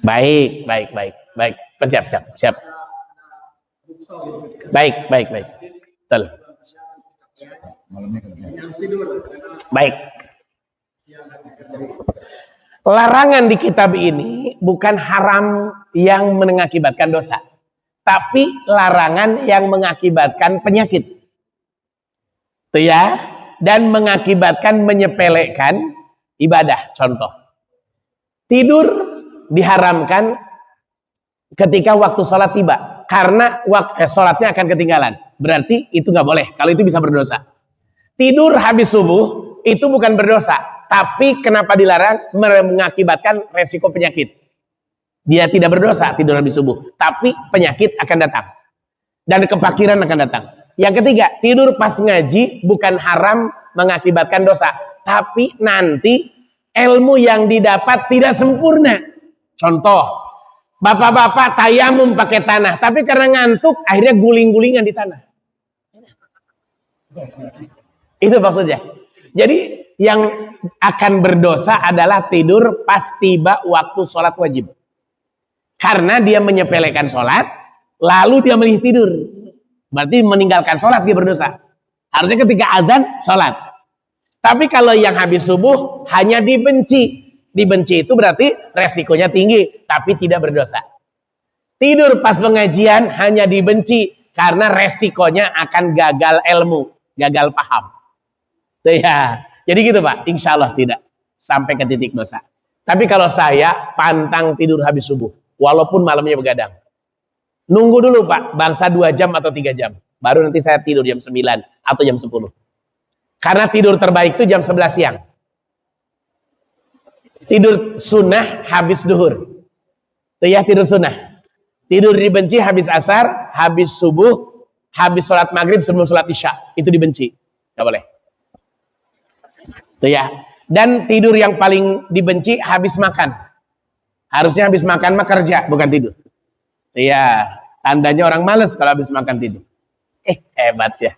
Baik. Siap. Baik. Betul. Baik. Larangan di kitab ini bukan haram yang mengakibatkan dosa, tapi larangan yang mengakibatkan penyakit. Itu ya. Dan mengakibatkan menyepelekan ibadah. Contoh, tidur diharamkan ketika waktu sholat tiba, karena sholatnya akan ketinggalan. Berarti itu nggak boleh. Kalau itu bisa berdosa. Tidur habis subuh itu bukan berdosa, tapi kenapa dilarang? Mengakibatkan resiko penyakit. Dia tidak berdosa tidur habis subuh, tapi penyakit akan datang dan kepakiran akan datang. Yang ketiga, tidur pas ngaji bukan haram mengakibatkan dosa, tapi nanti ilmu yang didapat tidak sempurna. Contoh, bapak-bapak tayamum pakai tanah, tapi karena ngantuk akhirnya guling-gulingan di tanah. Itu maksudnya. Jadi yang akan berdosa adalah tidur pas tiba waktu sholat wajib. Karena dia menyepelekan sholat, lalu dia milih tidur. Berarti meninggalkan sholat dia berdosa. Harusnya ketika azan sholat. Tapi kalau yang habis subuh hanya dibenci. Dibenci itu berarti resikonya tinggi, tapi tidak berdosa. Tidur pas pengajian hanya dibenci karena resikonya akan gagal ilmu, gagal paham. Tuh ya. Jadi gitu Pak, insya Allah tidak sampai ke titik dosa. Tapi kalau saya pantang tidur habis subuh, walaupun malamnya begadang. Nunggu dulu Pak, bangsa 2 jam atau 3 jam. Baru nanti saya tidur jam 9 atau jam 10. Karena tidur terbaik itu jam 11 siang. Tidur sunnah habis duhur. Itu ya tidur sunnah. Tidur dibenci habis asar, habis subuh, habis sholat maghrib sebelum sholat isya. Itu dibenci. Gak boleh. Itu ya. Dan tidur yang paling dibenci habis makan. Harusnya habis makan mah kerja, bukan tidur. Iya, tandanya orang males kalau habis makan tidur. Hebat ya.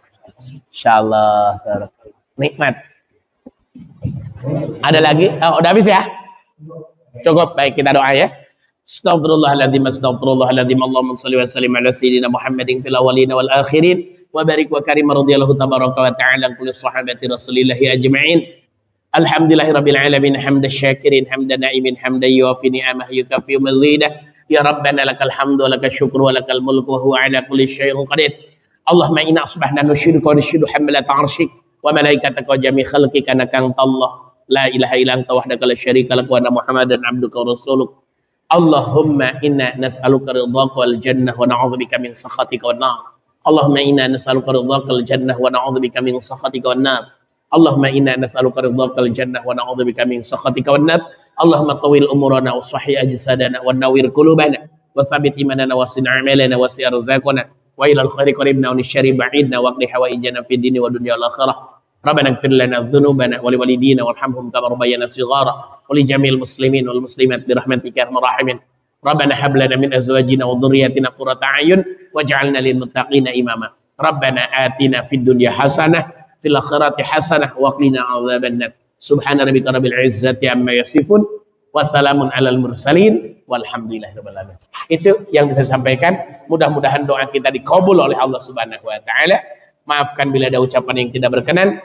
Insyaallah. Nikmat. Ada lagi? Oh, udah habis ya? Cukup, baik kita doa ya. Astaghfirullahaladzim, astaghfirullahaladzim. Allahumma salli wa sallim ala sayyidina Muhammadin fil awwalin wal akhirin wa barik wa karim radhiyallahu tabaraka wa ta'ala kulli sahabati rasulillahi ajma'in. Alhamdulillahirabbil alamin hamdan syakirin hamdan na'imin hamdan yuwafi ni'amahu yukafi mazidah. Ya Rabbana lakal hamdu wa lakal syukru wa lakal mulku wa huwa ala kulli syai'in qadir. Allahumma inna asbahna nusyriku wa nusyhidu hamalat 'arsyik wa malaikataka wa jami' khalqika annaka antallah la ilaha illa anta wahdaka la syarika lak wa anna Muhammadan 'abduka wa rasuluk. Allahumma inna nas'aluka ridhaka wal jannah wa na'udzubika min sakhatika wan nar. Allahumma inna nas'aluka ridhaka wal jannah wa na'udzubika min sakhatika wan nar. Allahumma inna nas'aluka ridhaka wal jannah wa na'udzubika min sakhatika wan nar. Allahumma tawil umurana wa sahhi ajsadana wa nawwir qulubana wa tsabbit imanana wa sin a'malana wa si arzaqana wa ilal khairi qaribna wa nisyari ba'idna wa qdi hawaijana fid dini wa dunya wal akhirah. Rabbana ighfir lana dhunubana wa liwalidina warhamhum kama rabbayana shighara wa li jamil muslimin wal muslimat bi rahmatika arhamar rahimin. Rabbana hab lana min azwajina wa dhurriyyatina qurrata a'yun waj'alna lil muttaqina imama. Rabbana atina fid dunya hasanah fil akhirati hasanah wa qina adzabannar. Subhana rabbika rabbil izzati amma yasifun wa salamun alal mursalin walhamdulillahirabbil alamin. Itu yang bisa saya sampaikan. Mudah-mudahan doa kita dikabul oleh Allah Subhanahu wa taala. Maafkan bila ada ucapan yang tidak berkenan.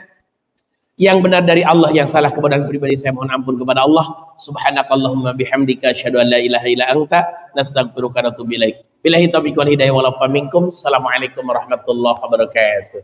Yang benar dari Allah, yang salah kebenaran pribadi saya mohon ampun kepada Allah. Subhanakallahumma bihamdika asyhadu an la ilaha illa anta nastaghfiruka wa natubu ilaik. Billahi taufiq wal hidayah wal afa minkum. Assalamualaikum warahmatullahi wabarakatuh.